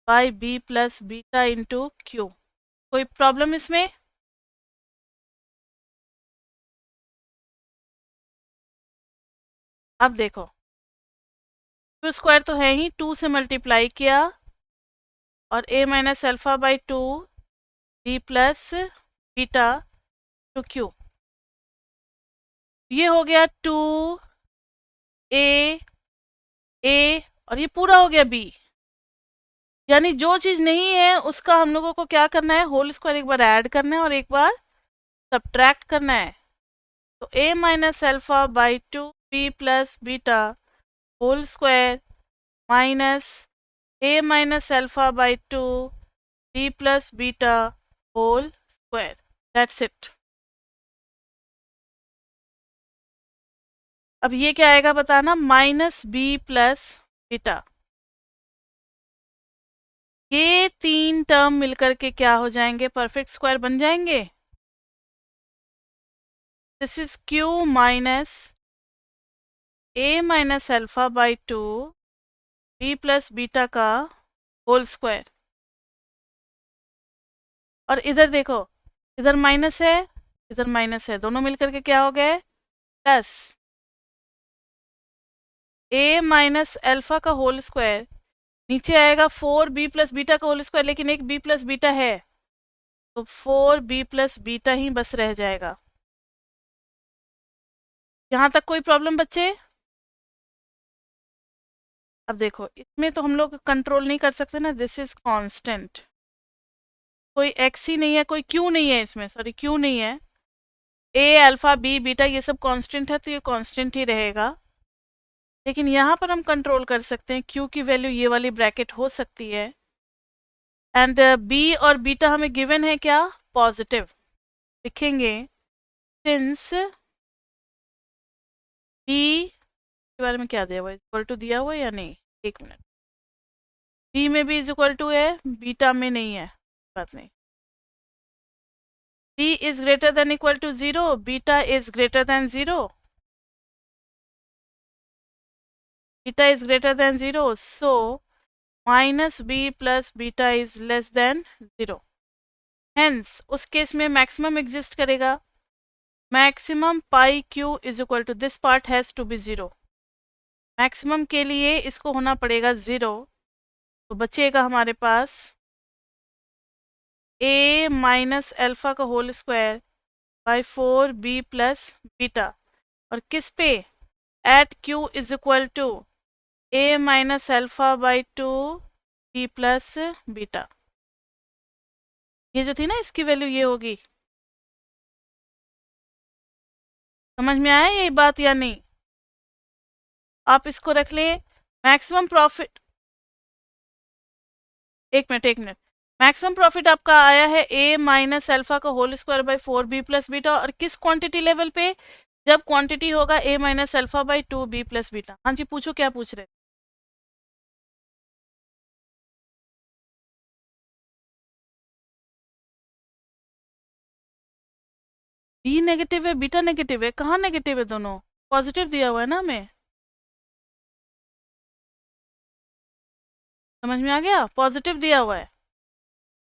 by b plus beta into q. कोई प्रॉब्लम इसमें? अब देखो, क्यू स्क्वायर तो है ही, 2 से मल्टीप्लाई किया और a minus alpha by 2 b plus beta two q, ये हो गया 2 ए और ये पूरा हो गया बी। यानी जो चीज़ नहीं है उसका हम लोगों को क्या करना है? होल स्क्वायर एक बार ऐड करना है और एक बार सब्ट्रैक्ट करना है। तो a minus alpha by 2 b plus beta whole square minus a minus alpha by 2 b plus beta whole square, that's it. अब ये क्या आएगा बताना? Minus b plus beta. ये 3 टर्म मिलकर के क्या हो जाएंगे? परफेक्ट स्क्वायर बन जाएंगे। This is q minus a minus alpha by 2 b plus beta का होल स्क्वायर। और इधर देखो, इधर माइनस है, इधर माइनस है, दोनों मिलकर के क्या हो गए? प्लस ए माइनस अल्फा का होल स्क्वायर, नीचे आएगा 4 बी प्लस बीटा का होल स्क्वायर, लेकिन एक बी प्लस बीटा है तो 4 बी प्लस बीटा ही बस रह जाएगा। यहाँ तक कोई प्रॉब्लम बच्चे? अब देखो, इसमें तो हम लोग कंट्रोल नहीं कर सकते ना, दिस इज कांस्टेंट, कोई एक्स ही नहीं है, कोई क्यू नहीं है इसमें, सॉरी क्यू नहीं है। ए अल्फा बी बीटा ये सब कांस्टेंट है तो ये कांस्टेंट ही रहेगा। लेकिन यहाँ पर हम कंट्रोल कर सकते हैं, क्यू की वैल्यू ये वाली ब्रैकेट हो सकती है, एंड बी और बीटा हमें गिवन है क्या, पॉजिटिव। लिखेंगे सिंस बी के बारे में क्या दिया हुआ है, इक्वल टू दिया हुआ है या नहीं, एक मिनट, बी में भी इज इक्वल टू है, बीटा में नहीं है, बात नहीं। B is greater than equal to 0, beta is greater than 0, beta is greater than 0, so minus b plus beta is less than 0। Hence उस केस में मैक्सिमम एग्जिस्ट करेगा, maximum pi q is equal to this part has to be 0। Maximum के लिए इसको होना पड़ेगा 0, तो बचेगा हमारे पास a माइनस एल्फा का whole square by 4b plus beta, और किस पे, at q is equal to a minus alpha by 2b plus beta. ये जो थी ना इसकी वैल्यू ये होगी। समझ में आया ये बात या नहीं? आप इसको रख लें, मैक्सिमम प्रॉफिट, एक मिनट, मैक्सिमम प्रॉफिट आपका आया है a माइनस एल्फा का whole square by 4b plus beta, और किस क्वांटिटी लेवल पे, जब क्वांटिटी होगा a minus alpha by 2b plus beta. हाँ जी पूछो, क्या पूछ रहे? बी नेगेटिव है, बीटा नेगेटिव है, कहाँ नेगेटिव है, दोनों पॉजिटिव दिया हुआ है ना हमें। समझ में आ गया, पॉजिटिव दिया हुआ है,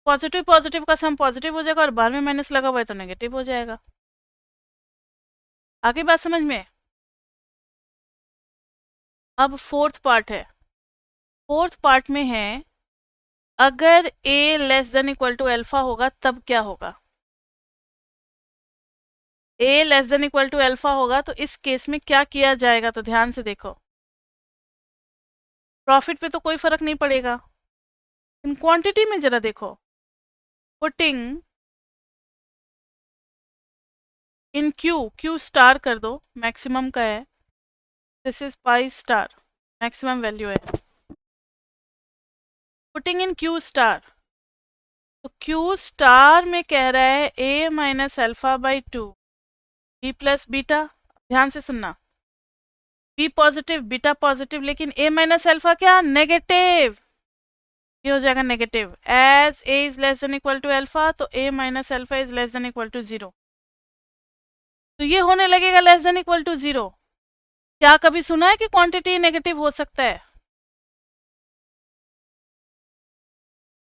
पॉजिटिव पॉजिटिव का सम पॉजिटिव हो जाएगा, और बाद में माइनस लगा हुआ है तो नेगेटिव हो जाएगा। आगे बात समझ में? अब फोर्थ पार्ट है, फोर्थ पार्ट में है, अगर a less than equal to alpha होगा तब क्या होगा। a less than equal to alpha होगा तो इस केस में क्या किया जाएगा, तो ध्यान से देखो, प्रॉफिट पे तो कोई फर्क नहीं पड़ेगा, इन क्वांटिटी में जरा देखो, पुटिंग इन क्यू स्टार कर दो, मैक्सिमम का है, this is pi star, maximum value है, पुटिंग इन क्यू स्टार, तो क्यू स्टार में कह रहा है a minus alpha by 2 b plus beta. ध्यान से सुनना, b पॉजिटिव बीटा पॉजिटिव, लेकिन a माइनस एल्फा क्या, नेगेटिव, ये हो जाएगा negative, as a is less than equal to alpha, तो a minus alpha is less than equal to 0, तो ये होने लगेगा लेस देन इक्वल टू 0। क्या कभी सुना है कि क्वांटिटी नेगेटिव हो सकता है?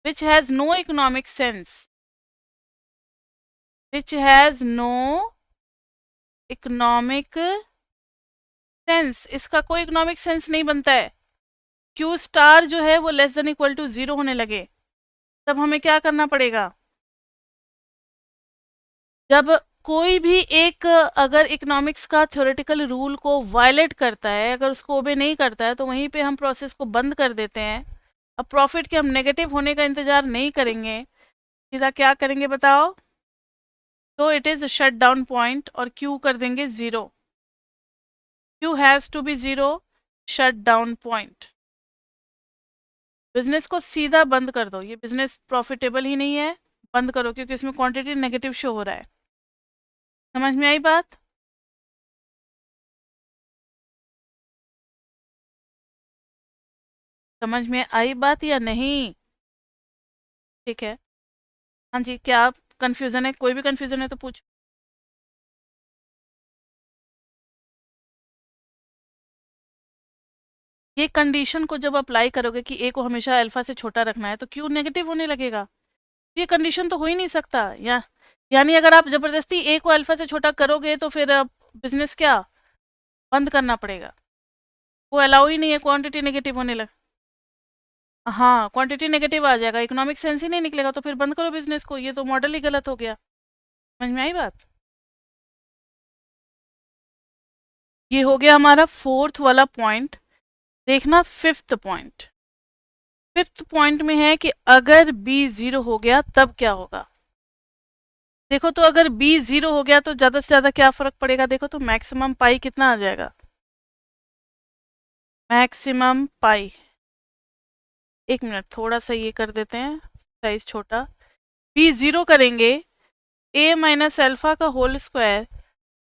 which has no economic sense, which has no economic sense, इसका कोई इकोनॉमिक सेंस नहीं बनता है। क्यू स्टार जो है वो लेस देन इक्वल टू 0 होने लगे, तब हमें क्या करना पड़ेगा, जब कोई भी एक अगर इकोनॉमिक्स का थ्योरेटिकल रूल को वायलेट करता है, अगर उसको ओबे नहीं करता है, तो वहीं पे हम प्रोसेस को बंद कर देते हैं। अब प्रॉफिट के हम नेगेटिव होने का इंतजार नहीं करेंगे, सीधा क्या करेंगे बताओ, तो it is shut down point, और क्यू कर देंगे 0, q has to be 0, shut down point, business को सीधा बंद कर दो, ये बिजनेस प्रॉफिटेबल ही नहीं है, बंद करो, क्योंकि इसमें क्वांटिटी नेगेटिव शो हो रहा है। समझ में आई बात? समझ में आई बात या नहीं? ठीक है, हाँ जी, क्या कंफ्यूजन है, कोई भी कंफ्यूजन है तो पूछो। ये कंडीशन को जब अप्लाई करोगे कि ए को हमेशा अल्फा से छोटा रखना है, तो क्यू नेगेटिव होने लगेगा, ये कंडीशन तो हो ही नहीं सकता। यानी अगर आप जबरदस्ती ए को अल्फा से छोटा करोगे तो फिर बिजनेस क्या बंद करना पड़ेगा, वो अलाउ ही नहीं है, क्वांटिटी नेगेटिव होने लग, हाँ क्वांटिटी नेगेटिव आ जाएगा, इकोनॉमिक सेंस ही नहीं निकलेगा, तो फिर बंद करो बिजनेस को, ये तो मॉडल ही गलत हो गया। समझ में आई बात? ये हो गया हमारा फोर्थ वाला पॉइंट। देखना फिफ्थ पॉइंट, फिफ्थ पॉइंट में है कि अगर b 0 हो गया तब क्या होगा। देखो तो अगर b 0 हो गया तो ज़्यादा से ज़्यादा क्या फ़र्क पड़ेगा, देखो तो मैक्सिमम पाई कितना आ जाएगा, मैक्सिमम पाई। एक मिनट, थोड़ा सा ये कर देते हैं साइज छोटा। बी ज़ीरो करेंगे, ए माइनस अल्फा का होल स्क्वायर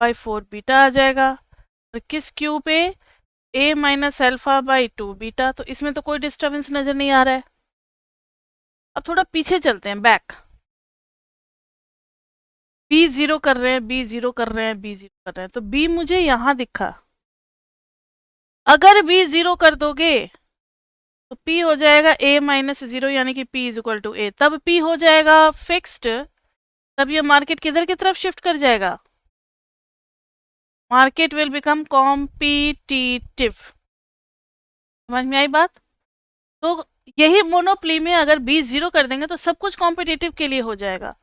बाई 4 बीटा आ जाएगा। और किस क्यू पे? ए माइनस अल्फा बाई 2 बीटा। तो इसमें तो कोई डिस्टर्बेंस नज़र नहीं आ रहा है। अब थोड़ा पीछे चलते हैं, बैक। बी ज़ीरो कर रहे हैं, बी ज़ीरो कर रहे हैं, बी ज़ीरो कर रहे हैं, तो बी मुझे यहाँ दिखा। अगर बी ज़ीरो कर दोगे तो P हो जाएगा A माइनस ज़ीरो, यानी कि P इज इक्वल टू ए। तब P हो जाएगा फिक्स्ड, तब ये मार्केट किधर की तरफ शिफ्ट कर जाएगा? Market will become competitive. समझ में आई बात? तो यही मोनोप्ली में अगर B ज़ीरो कर देंगे तो सब कुछ कॉम्पिटिटिव के लिए हो जाएगा।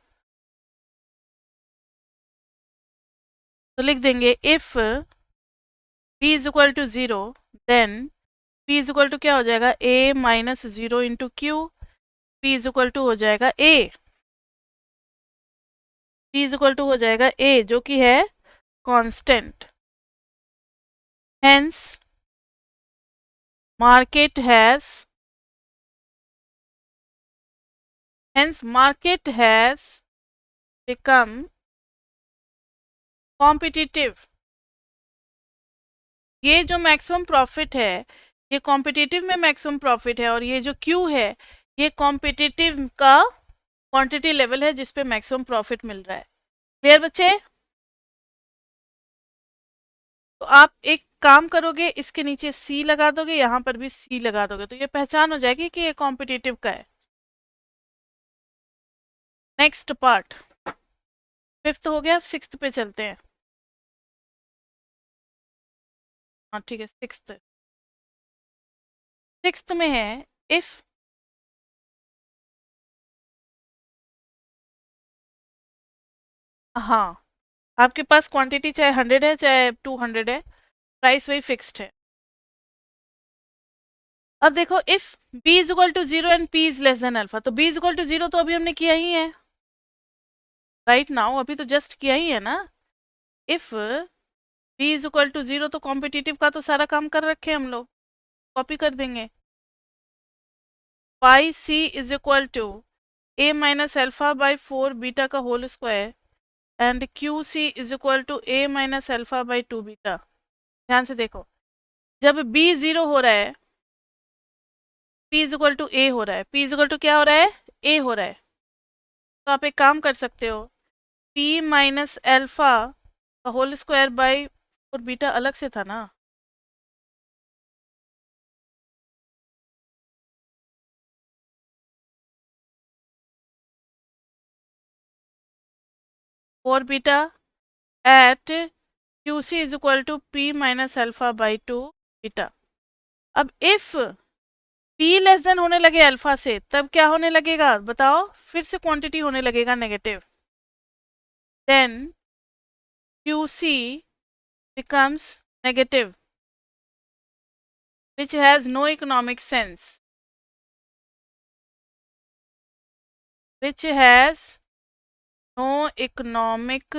तो लिख देंगे if B is equal to zero, then P is equal to क्या हो जाएगा? A minus zero into q. P is equal to हो जाएगा A। P is equal to हो जाएगा A, जो कि है constant. Hence, market has become competitive। ये जो मैक्सिमम प्रॉफिट है, ये कॉम्पिटिटिव में मैक्सिमम प्रॉफिट है, और ये जो क्यू है, ये कॉम्पिटिटिव का क्वांटिटी लेवल है जिस पे मैक्सिमम प्रॉफिट मिल रहा है। क्लियर बच्चे? तो आप एक काम करोगे, इसके नीचे सी लगा दोगे, यहाँ पर भी सी लगा दोगे, तो ये पहचान हो जाएगी कि ये कॉम्पिटिटिव का है। नेक्स्ट पार्ट, फिफ्थ हो गया, सिक्स्थ पे चलते हैं। हाँ ठीक है, सिक्स्थ में है इफ हाँ, आपके पास क्वांटिटी चाहे 100 है चाहे 200 है, प्राइस वही फिक्स्ड है। अब देखो, if b is equal to zero and p is less than alpha, तो b is equal to zero तो अभी हमने किया ही है, राइट नाउ, अभी तो जस्ट किया ही है ना। If b is equal to zero, तो कॉम्पिटिटिव का तो सारा काम कर रखे हैं हम लोग, कॉपी कर देंगे। Pi c is equal to a minus alpha by 4 beta का whole square and q c is equal to a minus alpha by 2 beta. ध्यान से देखो, जब b ज़ीरो हो रहा है, p इज इक्वल टू ए हो रहा है, p इज इक्वल टू क्या हो रहा है? a हो रहा है। तो आप एक काम कर सकते हो, p माइनस एल्फा का होल स्क्वायर बाई 4 बीटा अलग से था ना, four beta at q c is equal to p minus alpha by 2 beta. अब इफ p लेस देन होने लगे अल्फा से, तब क्या होने लगेगा बताओ? फिर से क्वांटिटी होने लगेगा negative, then q c becomes negative, which has no economic sense, which has no economic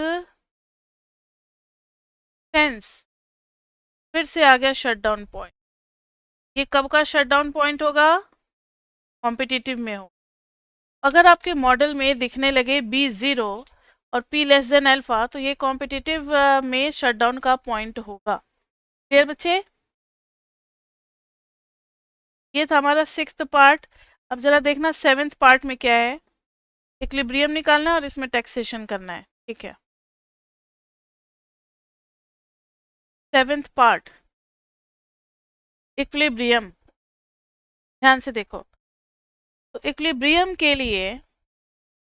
sense। फिर से आ गया शट डाउन पॉइंट। ये कब का शट डाउन पॉइंट होगा? कॉम्पिटिटिव में हो। अगर आपके मॉडल में दिखने लगे बी ज़ीरो और पी लेस देन अल्फा, तो ये कॉम्पिटिटिव में शट डाउन का पॉइंट होगा। क्लियर बच्चे? ये था हमारा सिक्स्थ पार्ट। अब जरा देखना सेवेंथ पार्ट में क्या है। इक्विलिब्रियम निकालना है और इसमें टैक्सेशन करना है, ठीक है। Seventh part, equilibrium. ध्यान से देखो, तो इक्विलिब्रियम के लिए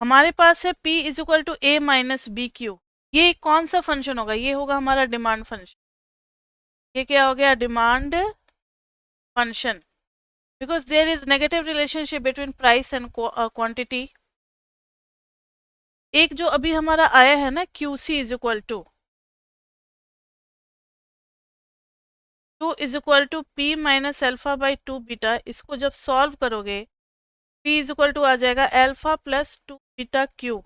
हमारे पास है P is equal to a minus B q. ये कौन सा फंक्शन होगा? ये होगा हमारा डिमांड फंक्शन। ये क्या हो गया? Demand function, because there is negative relationship between price and quantity. एक जो अभी हमारा आया है ना, q c is equal to is equal to p minus alpha by 2 beta, इसको जब सॉल्व करोगे P इज इक्वल टू आ जाएगा alpha plus 2 beta q.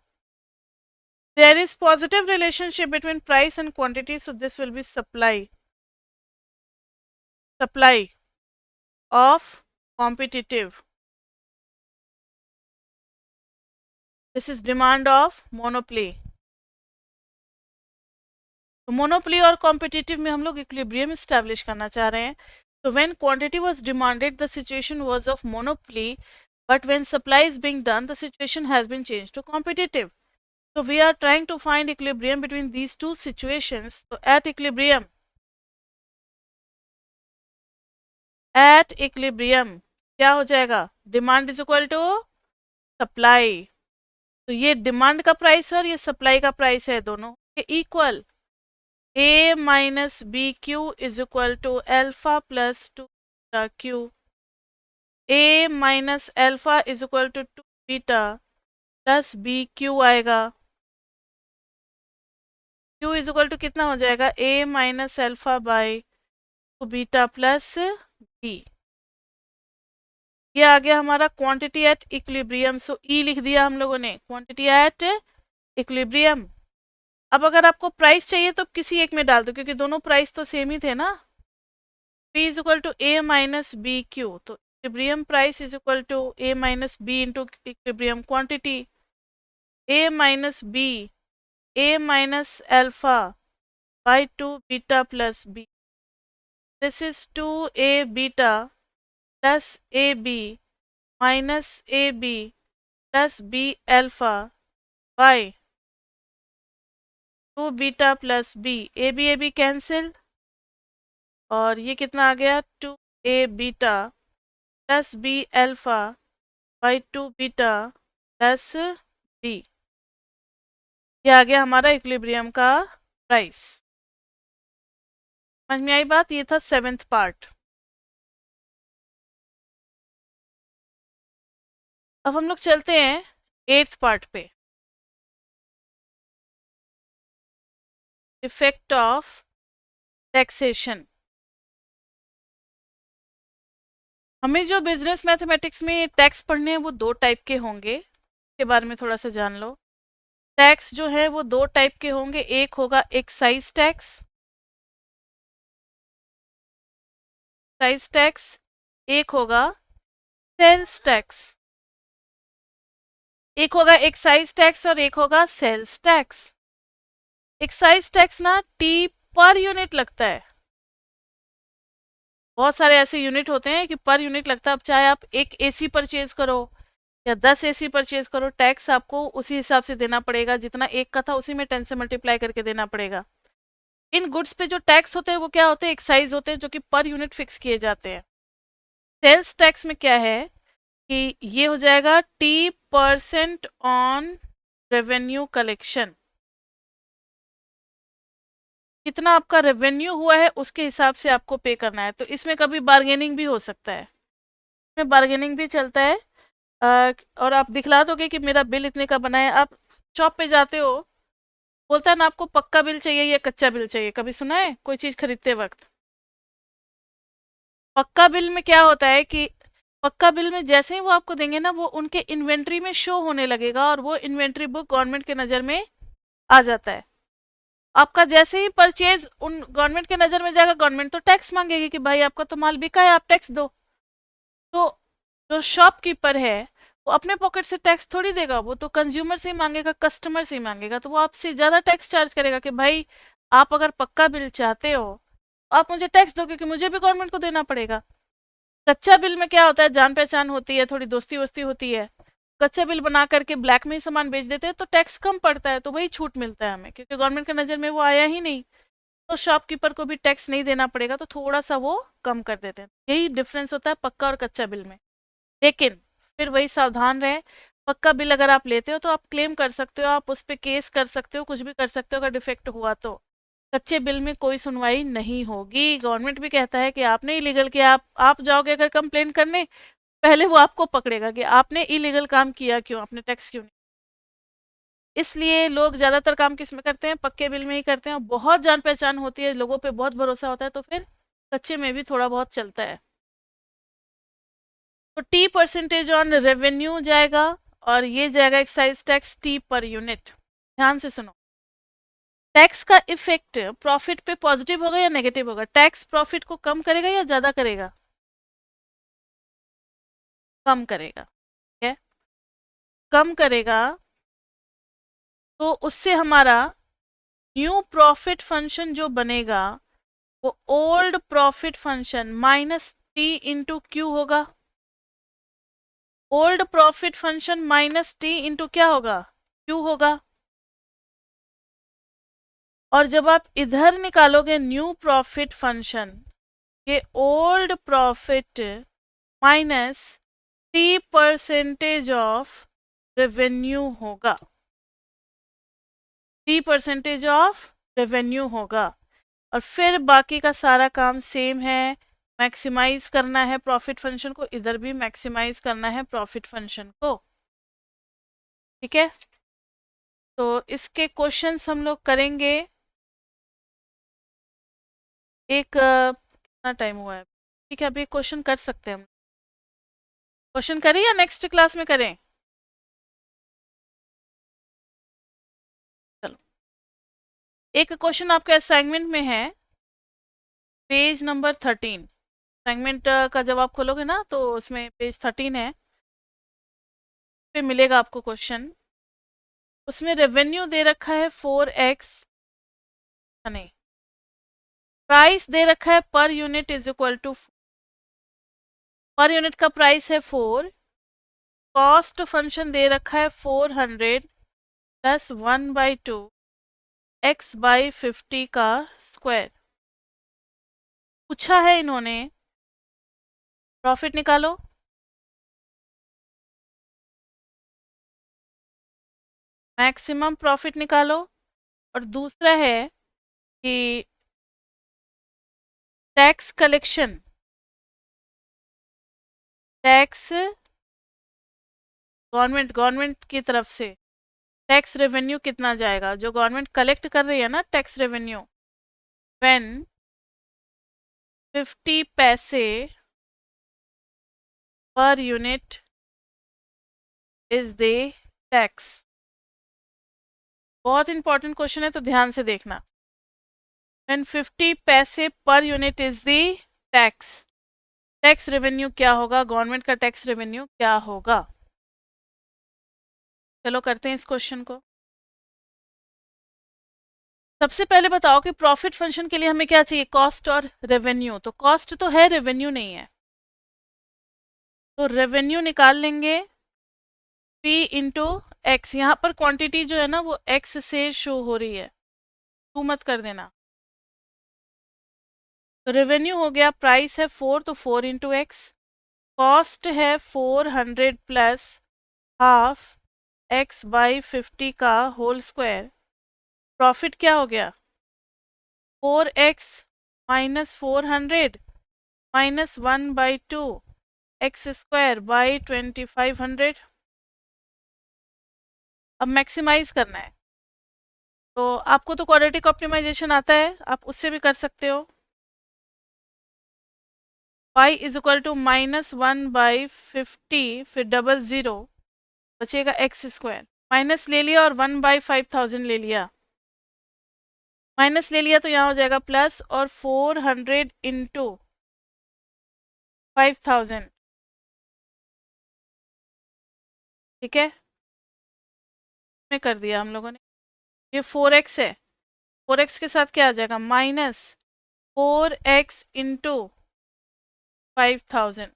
There is positive relationship between price and quantity, so this will be supply. of competitive. This is demand of monopoly. तो मोनोपोली और कॉम्पिटिटिव में हम लोग इक्विलिब्रियम स्टैब्लिश करना चाह रहे हैं. तो when quantity was demanded the situation was of monopoly, but when supply is being done the situation has been change to competitive. So we are trying to find equilibrium between these two situations. So at equilibrium क्या हो जाएगा? Demand is equal to supply. तो ये डिमांड का प्राइस है और ये सप्लाई का प्राइस है, दोनों equal. A minus B Q is equal to alpha plus two beta Q. A minus alpha is equal to two beta plus B Q आएगा. क्यू इज इक्वल टू कितना हो जाएगा? A minus alpha by two beta plus B. ये आ गया हमारा quantity at equilibrium. So E लिख दिया हम लोगों ने, क्वांटिटी एट इक्विलिब्रियम. अब अगर आपको प्राइस चाहिए तो किसी एक में डाल दो, क्योंकि दोनों प्राइस तो सेम ही थे ना. P is equal to a minus B q. तो equilibrium price is equal to a minus b into equilibrium quantity. A minus b, a minus alpha by two beta plus b. This is two a beta plus a b minus a b plus b alpha by two beta plus b. A b cancel और ये कितना आ गया? Two a beta plus b alpha by two beta plus B. ये आ गया हमारा इक्विलिब्रियम का प्राइस. समझ में आई बात? ये था 7th पार्ट. अब हम लोग चलते हैं 8th पार्ट पे. Effect of taxation. हमें जो बिजनेस मैथमेटिक्स में टैक्स पढ़ने हैं वो 2 टाइप के होंगे, के बारे में थोड़ा सा जान लो. टैक्स जो है वो 2 टाइप के होंगे. एक होगा एक्साइज टैक्स, एक होगा सेल्स टैक्स. एक होगा एक्साइज टैक्स और एक होगा सेल्स टैक्स. एक्साइज टैक्स ना टी पर यूनिट लगता है. बहुत सारे ऐसे यूनिट होते हैं कि पर यूनिट लगता है. अब चाहे आप एक एसी परचेज करो या 10 एसी परचेज करो, टैक्स आपको उसी हिसाब से देना पड़ेगा. जितना एक का था उसी में 10 से मल्टीप्लाई करके देना पड़ेगा. इन गुड्स पे जो टैक्स होते हैं वो क्या होते हैं? एक्साइज होते हैं, जो कि पर यूनिट फिक्स किए जाते हैं. सेल्स टैक्स में क्या है कि ये हो जाएगा T% ऑन रेवेन्यू कलेक्शन. कितना आपका रेवेन्यू हुआ है उसके हिसाब से आपको पे करना है. तो इसमें कभी बार्गेनिंग भी हो सकता है, इसमें बार्गेनिंग भी चलता है. और आप दिखला दोगे कि मेरा बिल इतने का बना है. आप शॉप पे जाते हो, बोलता है ना आपको पक्का बिल चाहिए या कच्चा बिल चाहिए. कभी सुना है कोई चीज़ खरीदते वक्त? पक्का बिल में क्या होता है कि पक्का बिल में जैसे ही वो आपको देंगे ना, वो उनके इन्वेंट्री में शो होने लगेगा और वो इन्वेंट्री बुक गवर्नमेंट के नज़र में आ जाता है. आपका जैसे ही परचेज उन गवर्नमेंट के नज़र में जाएगा, गवर्नमेंट तो टैक्स मांगेगी कि भाई आपका तो माल बिका है, आप टैक्स दो. तो जो शॉपकीपर है वो अपने पॉकेट से टैक्स थोड़ी देगा, वो तो कंज्यूमर से ही मांगेगा, कस्टमर से ही मांगेगा. तो वो आपसे ज़्यादा टैक्स चार्ज करेगा कि भाई आप अगर पक्का बिल चाहते हो तो आप मुझे टैक्स दो, क्योंकि मुझे भी गवर्नमेंट को देना पड़ेगा. कच्चा बिल में क्या होता है? जान पहचान होती है, थोड़ी दोस्ती वोस्ती होती है. कच्चा बिल बना करके ब्लैक में ही सामान बेच देते हैं तो टैक्स कम पड़ता है, तो वही छूट मिलता है हमें, क्योंकि गवर्नमेंट के नज़र में वो आया ही नहीं. तो शॉपकीपर को भी टैक्स नहीं देना पड़ेगा, तो थोड़ा सा वो कम कर देते हैं. यही डिफरेंस होता है पक्का और कच्चा बिल में. लेकिन फिर वही सावधान रहे, पक्का बिल अगर आप लेते हो तो आप क्लेम कर सकते हो, आप उस पर केस कर सकते हो, कुछ भी कर सकते हो अगर डिफेक्ट हुआ तो. कच्चे बिल में कोई सुनवाई नहीं होगी. गवर्नमेंट भी कहता है कि आपने इलीगल किया. आप जाओगे अगर कंप्लेन करने, पहले वो आपको पकड़ेगा कि आपने इलीगल काम किया क्यों, आपने टैक्स क्यों नहीं. इसलिए लोग ज़्यादातर काम किस में करते हैं? पक्के बिल में ही करते हैं. बहुत जान पहचान होती है, लोगों पे बहुत भरोसा होता है, तो फिर कच्चे में भी थोड़ा बहुत चलता है. तो T% ऑन रेवेन्यू जाएगा और ये जाएगा excise tax T per unit. ध्यान से सुनो, टैक्स का इफेक्ट प्रॉफिट पे पॉजिटिव होगा या नेगेटिव होगा? टैक्स प्रॉफिट को कम करेगा या ज़्यादा करेगा? कम करेगा, ठीक है, कम करेगा, तो उससे हमारा न्यू प्रॉफिट फंक्शन जो बनेगा वो old profit function minus t into q होगा। Old profit function minus t into क्या होगा, क्यू होगा। और जब आप इधर निकालोगे न्यू प्रॉफिट फंक्शन, ये old profit minus t percentage of revenue होगा, टी परसेंटेज ऑफ रेवेन्यू होगा। और फिर बाकी का सारा काम सेम है, मैक्सिमाइज करना है प्रॉफिट फंक्शन को, इधर भी मैक्सिमाइज करना है प्रॉफिट फंक्शन को, ठीक है। तो इसके क्वेश्चंस हम लोग करेंगे। एक कितना टाइम हुआ है, ठीक है, अभी क्वेश्चन कर सकते हैं हम। क्वेश्चन करें या नेक्स्ट क्लास में करें? चलो, एक क्वेश्चन आपके असाइनमेंट में है, पेज नंबर 13। असाइनमेंट का जब आप खोलोगे ना तो उसमें पेज 13 है, पे मिलेगा आपको क्वेश्चन। उसमें रेवेन्यू दे रखा है 4x, नहीं, प्राइस दे रखा है per unit is equal to, per unit का प्राइस है 4, कॉस्ट फंक्शन दे रखा है 400 प्लस 1/2 x/50 का स्क्वायर। पूछा है इन्होंने प्रॉफिट निकालो, मैक्सिमम प्रॉफिट निकालो, और दूसरा है कि टैक्स कलेक्शन, टैक्स गवर्नमेंट की तरफ से टैक्स रेवेन्यू कितना जाएगा, जो गवर्नमेंट कलेक्ट कर रही है ना टैक्स रेवेन्यू, व्हेन 50 पैसे पर यूनिट इज द टैक्स। बहुत इंपॉर्टेंट क्वेश्चन है, तो ध्यान से देखना। व्हेन 50 पैसे पर unit is the tax, tax revenue क्या होगा, गवर्नमेंट का टैक्स रेवेन्यू क्या होगा। चलो करते हैं इस क्वेश्चन को। सबसे पहले बताओ कि प्रॉफिट फंक्शन के लिए हमें क्या चाहिए, कॉस्ट और रेवेन्यू। तो कॉस्ट तो है, रेवेन्यू नहीं है, तो रेवेन्यू निकाल लेंगे P इंटू एक्स। यहाँ पर क्वांटिटी जो है ना वो x से शो हो रही है, तू मत कर देना। तो रेवेन्यू हो गया, प्राइस है 4 तो 4 इंटू एक्स, कॉस्ट है 400 प्लस हाफ x/50 का होल स्क्वायर। प्रॉफिट क्या हो गया, 4x minus 400 minus 1/2 x square by 2500। अब मैक्सिमाइज करना है, तो आपको तो क्वाड्रेटिक ऑप्टिमाइजेशन आता है, आप उससे भी कर सकते हो। y इज इक्वल टू -1/50, फिर डबल ज़ीरो, बचेगा एक्स स्क्वायर, माइनस ले लिया और 1/5000 ले लिया, माइनस ले लिया तो यहाँ हो जाएगा प्लस, और 400 इंटू 5000, ठीक है, में कर दिया हम लोगों ने। ये 4x है, 4x के साथ क्या आ जाएगा, -4x इंटू 5000,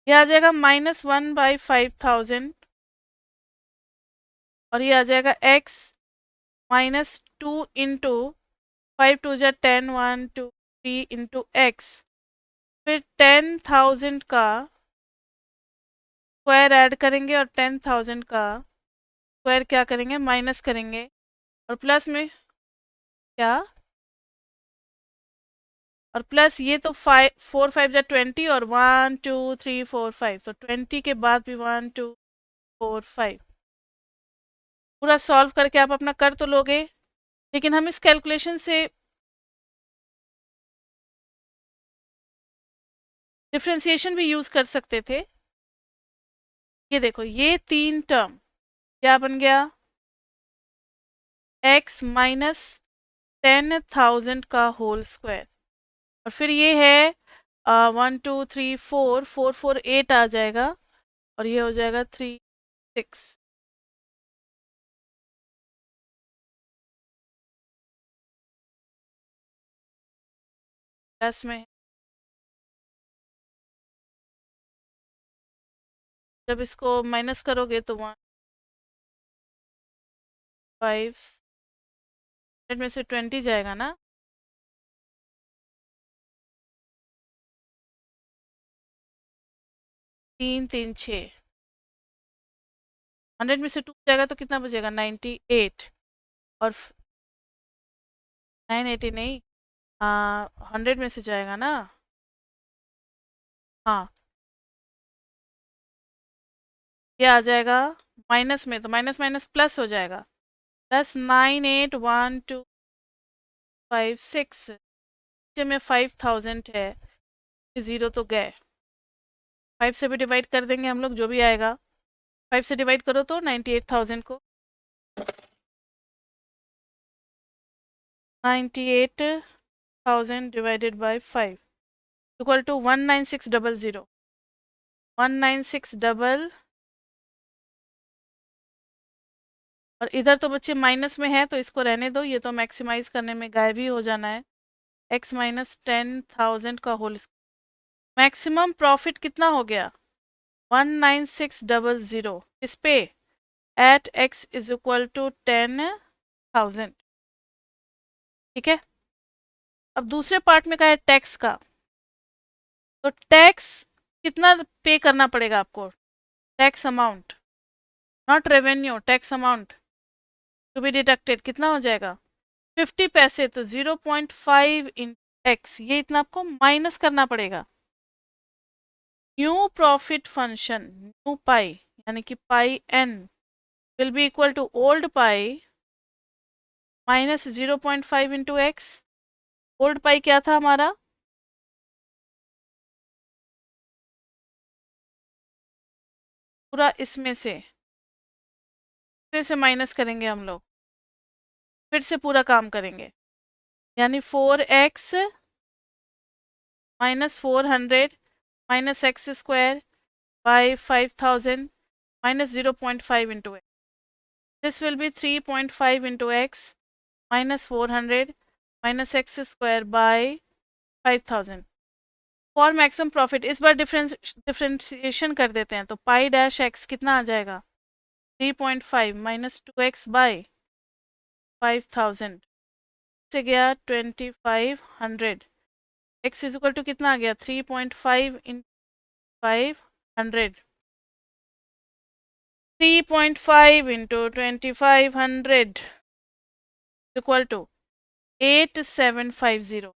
ये आ जाएगा -1/5000, और ये आ जाएगा x -2 इंटू 5 2 जा 10 1 2 3 इंटू एक्स, फिर 10,000 का स्क्वायर ऐड करेंगे और 10,000 का स्क्वायर क्या करेंगे, माइनस करेंगे, और प्लस में क्या, और प्लस ये तो 4 5 जा 20, और 1 2 3 4 5, तो 20 के बाद भी 1 2 4 5। पूरा सॉल्व करके आप अपना कर तो लोगे, लेकिन हम इस कैलकुलेशन से डिफ्रेंसिएशन भी यूज कर सकते थे। ये देखो, ये 3 टर्म क्या बन गया, x माइनस 10,000 का होल स्क्वायर, और फिर ये है 1 2 3 4 4 4 8 आ जाएगा और ये हो जाएगा 3 6 प्लस में। जब इसको माइनस करोगे तो 1 5 100 में से 20 जाएगा ना। 3 3 6 100 में से 2 जाएगा तो कितना बचेगा 98 और 980 नहीं 100 में से जाएगा ना। हाँ ये आ जाएगा माइनस में तो माइनस माइनस प्लस हो जाएगा प्लस 981256 में 5000 है 0 तो गए 5 से भी डिवाइड कर देंगे हम लोग जो भी आएगा 5 से डिवाइड करो तो 98,000 को 98,000 डिवाइडेड बाय 5 इक्वल टू 19600 196 और इधर तो बच्चे माइनस में है तो इसको रहने दो ये तो मैक्सिमाइज करने में गायब ही हो जाना है x माइनस 10,000 का होल मैक्सिमम प्रॉफिट कितना हो गया 19600 इस पे at x is equal to 10,000। ठीक है अब दूसरे पार्ट में क्या है टैक्स का तो टैक्स कितना पे करना पड़ेगा आपको tax amount not revenue tax amount to be deducted कितना हो जाएगा 50 पैसे तो 0.5 इन एक्स ये इतना आपको माइनस करना पड़ेगा। New profit function new pi यानी कि pi n will be equal to old pi minus 0.5 into x. Old pi क्या था हमारा पूरा इसमें से माइनस करेंगे हम लोग फिर से पूरा काम करेंगे यानी 4x minus 400 minus x square by 5000 minus 0.5 into x. This will be 3.5 into x minus 400 minus x square by 5000. For maximum profit इस बार डिफ्रेंशिएशन कर देते हैं तो पाई डैश एक्स कितना आ जाएगा 3.5 माइनस 2x बाई 5000 से गया 2500 x इज इक्वल टू कितना आ गया 3.5 इन 500 3.5 into 2500 इक्वल टू 8750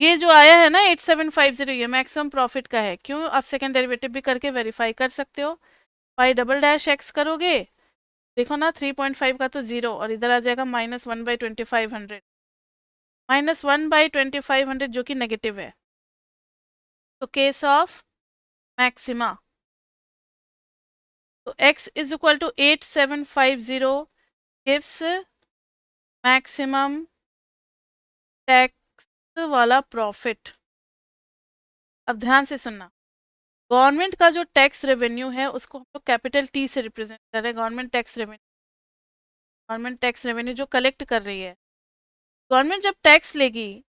ये जो आया है ना 8750 ये मैक्सिमम प्रॉफिट का है क्यों आप सेकेंड डेरिवेटिव भी करके वेरीफाई कर सकते हो पाई डबल डैश एक्स करोगे देखो ना 3.5 का तो 0 और इधर आ जाएगा माइनस 1/2500 माइनस 1/2500 जो कि नेगेटिव है तो केस ऑफ मैक्सिमा तो x is equal to 8750 gives maximum tax वाला प्रॉफिट। अब ध्यान से सुनना गवर्नमेंट का जो टैक्स रेवेन्यू है उसको हम लोग कैपिटल टी से रिप्रेजेंट कर रहे हैं गवर्नमेंट टैक्स रेवेन्यू जो कलेक्ट कर रही है गवर्नमेंट जब टैक्स लेगी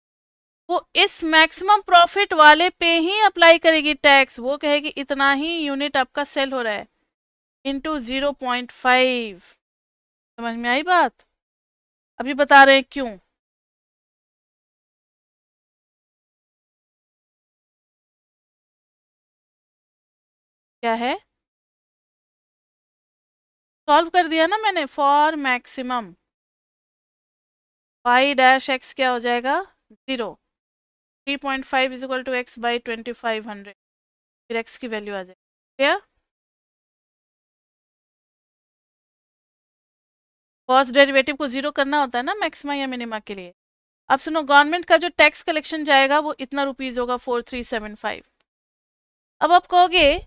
वो इस मैक्सिमम प्रॉफिट वाले पे ही अप्लाई करेगी टैक्स वो कहेगी इतना ही यूनिट आपका सेल हो रहा है इंटू 0.5 समझ में आई बात अभी बता रहे हैं क्यों क्या है सॉल्व कर दिया ना मैंने for maximum pi dash x क्या हो जाएगा 0 3.5 is equal to x by 2500 फिर एक्स की वैल्यू आ जाएगी क्या फर्स्ट डेरिवेटिव को 0 करना होता है ना मैक्सिमा या मिनिमा के लिए। अब सुनो गवर्नमेंट का जो टैक्स कलेक्शन जाएगा वो इतना रुपीज होगा 4375। अब आप कहोगे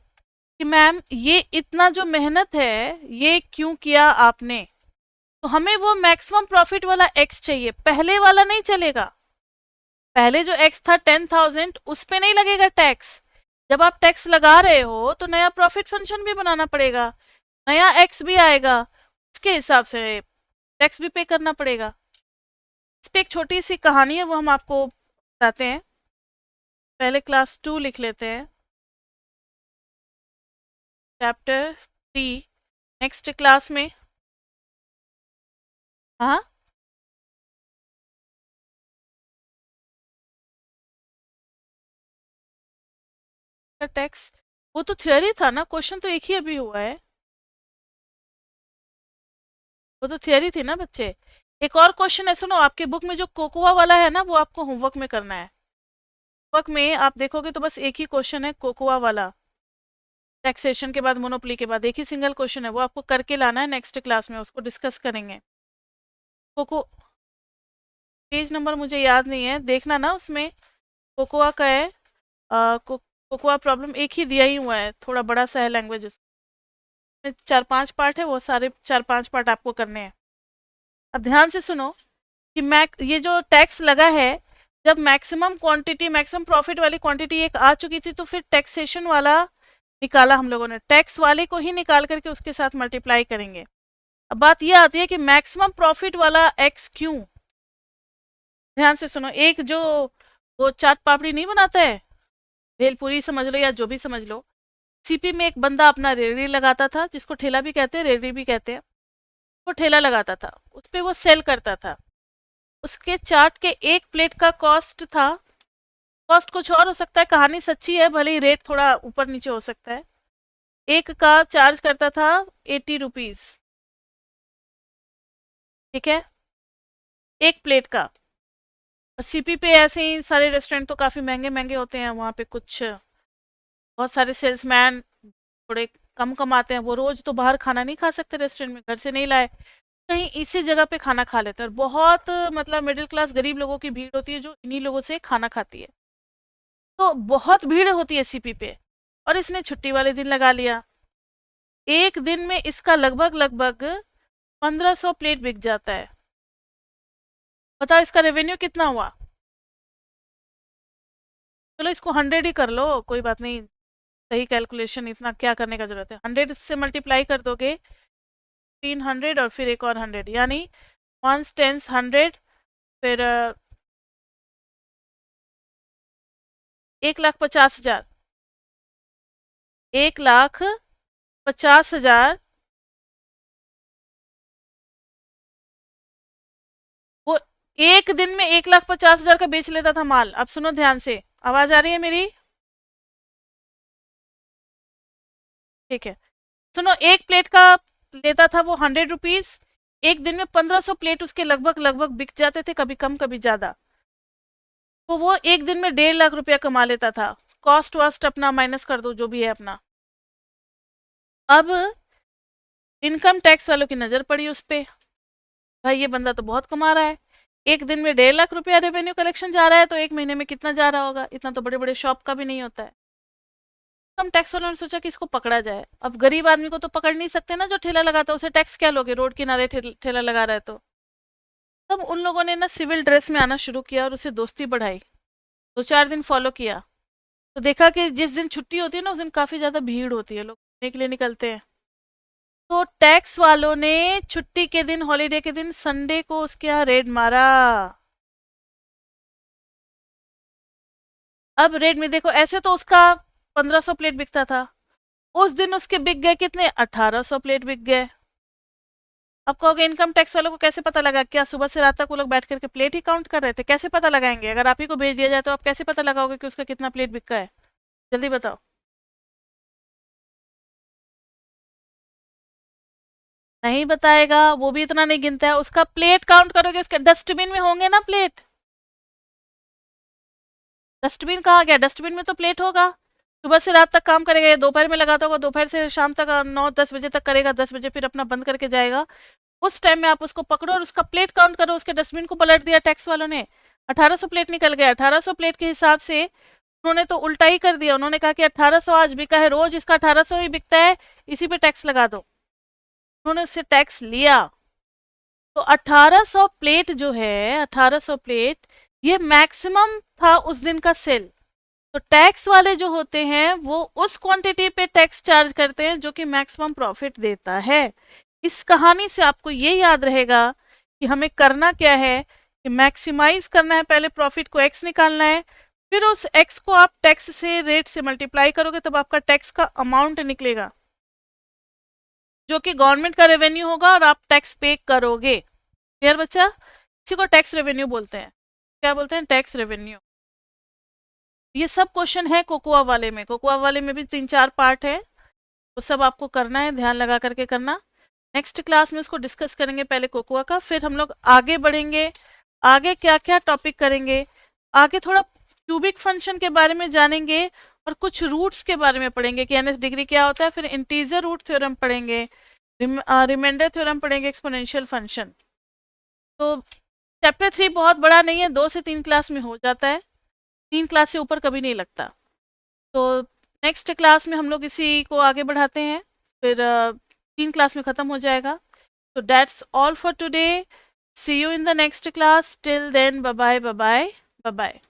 कि मैम ये इतना जो मेहनत है ये क्यों किया आपने तो हमें वो मैक्सिमम प्रॉफिट वाला एक्स चाहिए पहले वाला नहीं चलेगा पहले जो एक्स था 10,000 उस पे नहीं लगेगा टैक्स। जब आप टैक्स लगा रहे हो तो नया प्रॉफिट फंक्शन भी बनाना पड़ेगा, नया एक्स भी आएगा, उसके हिसाब से टैक्स भी पे करना पड़ेगा। इस पे एक छोटी सी कहानी है, वो हम आपको बताते हैं। पहले क्लास 2 लिख लेते हैं, चैप्टर 3 नेक्स्ट क्लास में। हाँ, टैक्स वो तो थ्योरी था ना, क्वेश्चन तो एक ही अभी हुआ है। वो तो थियरी थी ना बच्चे। एक और क्वेश्चन है, सुनो, आपके बुक में जो कोकोआ वाला है ना, वो आपको होमवर्क में करना है। होमवर्क में आप देखोगे तो बस एक ही क्वेश्चन है कोकोआ वाला, टैक्सेशन के बाद मोनोपोली के बाद एक ही सिंगल क्वेश्चन है, वो आपको करके लाना है। नेक्स्ट क्लास में उसको डिस्कस करेंगे। कोको पेज नंबर मुझे याद नहीं है, देखना ना उसमें कोकोआ का है। कोकोआ प्रॉब्लम एक ही दिया ही हुआ है, थोड़ा बड़ा सा है लैंग्वेज, उसमें 4-5 पार्ट है, वो सारे 4-5 पार्ट आपको करने हैं। अब ध्यान से सुनो कि ये जो टैक्स लगा है, जब मैक्सिमम क्वांटिटी मैक्सिमम प्रॉफिट वाली क्वांटिटी एक आ चुकी थी, तो फिर टैक्सेशन वाला निकाला हम लोगों ने, टैक्स वाले को ही निकाल करके उसके साथ मल्टीप्लाई करेंगे। अब बात ये आती है कि मैक्सिमम प्रॉफिट वाला एक्स क्यों। ध्यान से सुनो, एक जो वो चाट पापड़ी नहीं बनाता है, भेलपुरी समझ लो या जो भी समझ लो, सीपी में एक बंदा अपना रेहड़ी लगाता था, जिसको ठेला भी कहते हैं रेहड़ी भी कहते हैं। वो ठेला लगाता था, उस पर वो सेल करता था। उसके चाट के एक प्लेट का कॉस्ट था, कॉस्ट कुछ और हो सकता है, कहानी सच्ची है, भले ही रेट थोड़ा ऊपर नीचे हो सकता है। एक का चार्ज करता था 80 रुपीज, ठीक है, एक प्लेट का। और सीपी पे ऐसे ही सारे रेस्टोरेंट तो काफ़ी महंगे महंगे होते हैं, वहाँ पे कुछ बहुत सारे सेल्समैन थोड़े कम कमाते हैं, वो रोज तो बाहर खाना नहीं खा सकते, रेस्टोरेंट में घर से नहीं लाए, कहीं इसी जगह पे खाना खा लेते हैं। और बहुत मतलब मिडिल क्लास गरीब लोगों की भीड़ होती है जो इन्हीं लोगों से खाना खाती है, तो बहुत भीड़ होती है सीपी पे। और इसने छुट्टी वाले दिन लगा लिया, एक दिन में इसका लगभग लगभग 1500 प्लेट बिक जाता है। बताओ इसका रेवेन्यू कितना हुआ। चलो इसको 100 ही कर लो, कोई बात नहीं, सही कैलकुलेशन, इतना क्या करने का जरूरत है। 100 से मल्टीप्लाई कर दोगे 300 और फिर एक और 100, यानी 1/10 100, फिर 1,50,000, 1,50,000। वो एक दिन में 1,50,000 का बेच लेता था माल। अब सुनो ध्यान से, आवाज आ रही है मेरी, ठीक है। सुनो, एक प्लेट का लेता था वो 100 रुपीज, एक दिन में 1500 प्लेट उसके लगभग लगभग बिक जाते थे, कभी कम कभी ज्यादा। तो वो एक दिन में 1.5 लाख रुपया कमा लेता था। कॉस्ट वास्ट अपना माइनस कर दो, जो भी है अपना। अब इनकम टैक्स वालों की नजर पड़ी उस पे, भाई ये बंदा तो बहुत कमा रहा है, एक दिन में 1.5 लाख रुपया रेवेन्यू कलेक्शन जा रहा है, तो एक महीने में कितना जा रहा होगा, इतना तो बड़े बड़े शॉप का भी नहीं होता है। इनकम टैक्स वालों ने सोचा कि इसको पकड़ा जाए। अब गरीब आदमी को तो पकड़ नहीं सकते ना, जो ठेला लगाता है उसे टैक्स क्या लोगे, रोड किनारे ठेला लगा रहा है तो। तब उन लोगों ने ना सिविल ड्रेस में आना शुरू किया और उसे दोस्ती बढ़ाई, 2-4 दिन फॉलो किया, तो देखा कि जिस दिन छुट्टी होती है ना, उस दिन काफी ज्यादा भीड़ होती है, लोग घूमने के लिए निकलते हैं। तो टैक्स वालों ने छुट्टी के दिन, हॉलीडे के दिन, संडे को उसके यहाँ रेड मारा। अब रेड में देखो, ऐसे तो उसका 1500 प्लेट बिकता था, उस दिन उसके बिक गए कितने, 1800 प्लेट बिक गए। अब कहोगे इनकम टैक्स वालों को कैसे पता लगा, क्या सुबह से रात तक वो लोग बैठ करके प्लेट ही काउंट कर रहे थे, कैसे पता लगाएंगे, अगर आप ही को भेज दिया जाए तो आप कैसे पता लगाओगे कि उसका कितना प्लेट बिका है, जल्दी बताओ। नहीं बताएगा, वो भी इतना नहीं गिनता है, उसका प्लेट काउंट करोगे, उसके डस्टबिन में होंगे ना प्लेट। डस्टबिन कहाँ गया, डस्टबिन में तो प्लेट होगा। सुबह से रात तक काम करेगा, या दोपहर में लगाता होगा, दोपहर से शाम तक 9-10 बजे तक करेगा, 10 बजे फिर अपना बंद करके जाएगा। उस टाइम में आप उसको पकड़ो और उसका प्लेट काउंट करो, उसके डस्टबिन को पलट दिया टैक्स वालों ने, 1800 प्लेट निकल गया। 1800 प्लेट के हिसाब से उन्होंने तो उल्टा ही कर दिया, उन्होंने कहा कि 1800 आज बिका है, रोज इसका 1800 ही बिकता है, इसी पे टैक्स लगा दो। उन्होंने उससे टैक्स लिया। तो 1800 प्लेट जो है, 1800 प्लेट, ये मैक्सिमम था उस दिन का सेल। तो टैक्स वाले जो होते हैं वो उस क्वांटिटी पे टैक्स चार्ज करते हैं जो कि मैक्सिमम प्रॉफिट देता है। इस कहानी से आपको ये याद रहेगा कि हमें करना क्या है कि मैक्सिमाइज करना है, पहले प्रॉफिट को एक्स निकालना है, फिर उस एक्स को आप टैक्स से रेट से मल्टीप्लाई करोगे तब आपका टैक्स का अमाउंट निकलेगा जो कि गवर्नमेंट का रेवेन्यू होगा और आप टैक्स पे करोगे। क्लियर बच्चा? इसी को टैक्स रेवेन्यू बोलते हैं। क्या बोलते हैं? Tax revenue. ये सब क्वेश्चन है कोकोआ वाले में। कोकोआ वाले में भी 3-4 पार्ट है, वो सब आपको करना है, ध्यान लगा करके करना। नेक्स्ट क्लास में उसको डिस्कस करेंगे पहले कोकोआ का, फिर हम लोग आगे बढ़ेंगे। आगे क्या क्या टॉपिक करेंगे, आगे थोड़ा क्यूबिक फंक्शन के बारे में जानेंगे और कुछ रूट्स के बारे में पढ़ेंगे कि एनएस डिग्री क्या होता है, फिर इंटीजर रूट थ्योरम पढ़ेंगे, रिमाइंडर थ्योरम पढ़ेंगे, एक्सपोनेंशियल फंक्शन। तो चैप्टर 3 बहुत बड़ा नहीं है, 2 से 3 क्लास में हो जाता है, 3 क्लास से ऊपर कभी नहीं लगता। तो नेक्स्ट क्लास में हम लोग इसी को आगे बढ़ाते हैं, फिर 3 क्लास में ख़त्म हो जाएगा। तो that's all for today, see you in the next class, till then bye bye bye bye bye.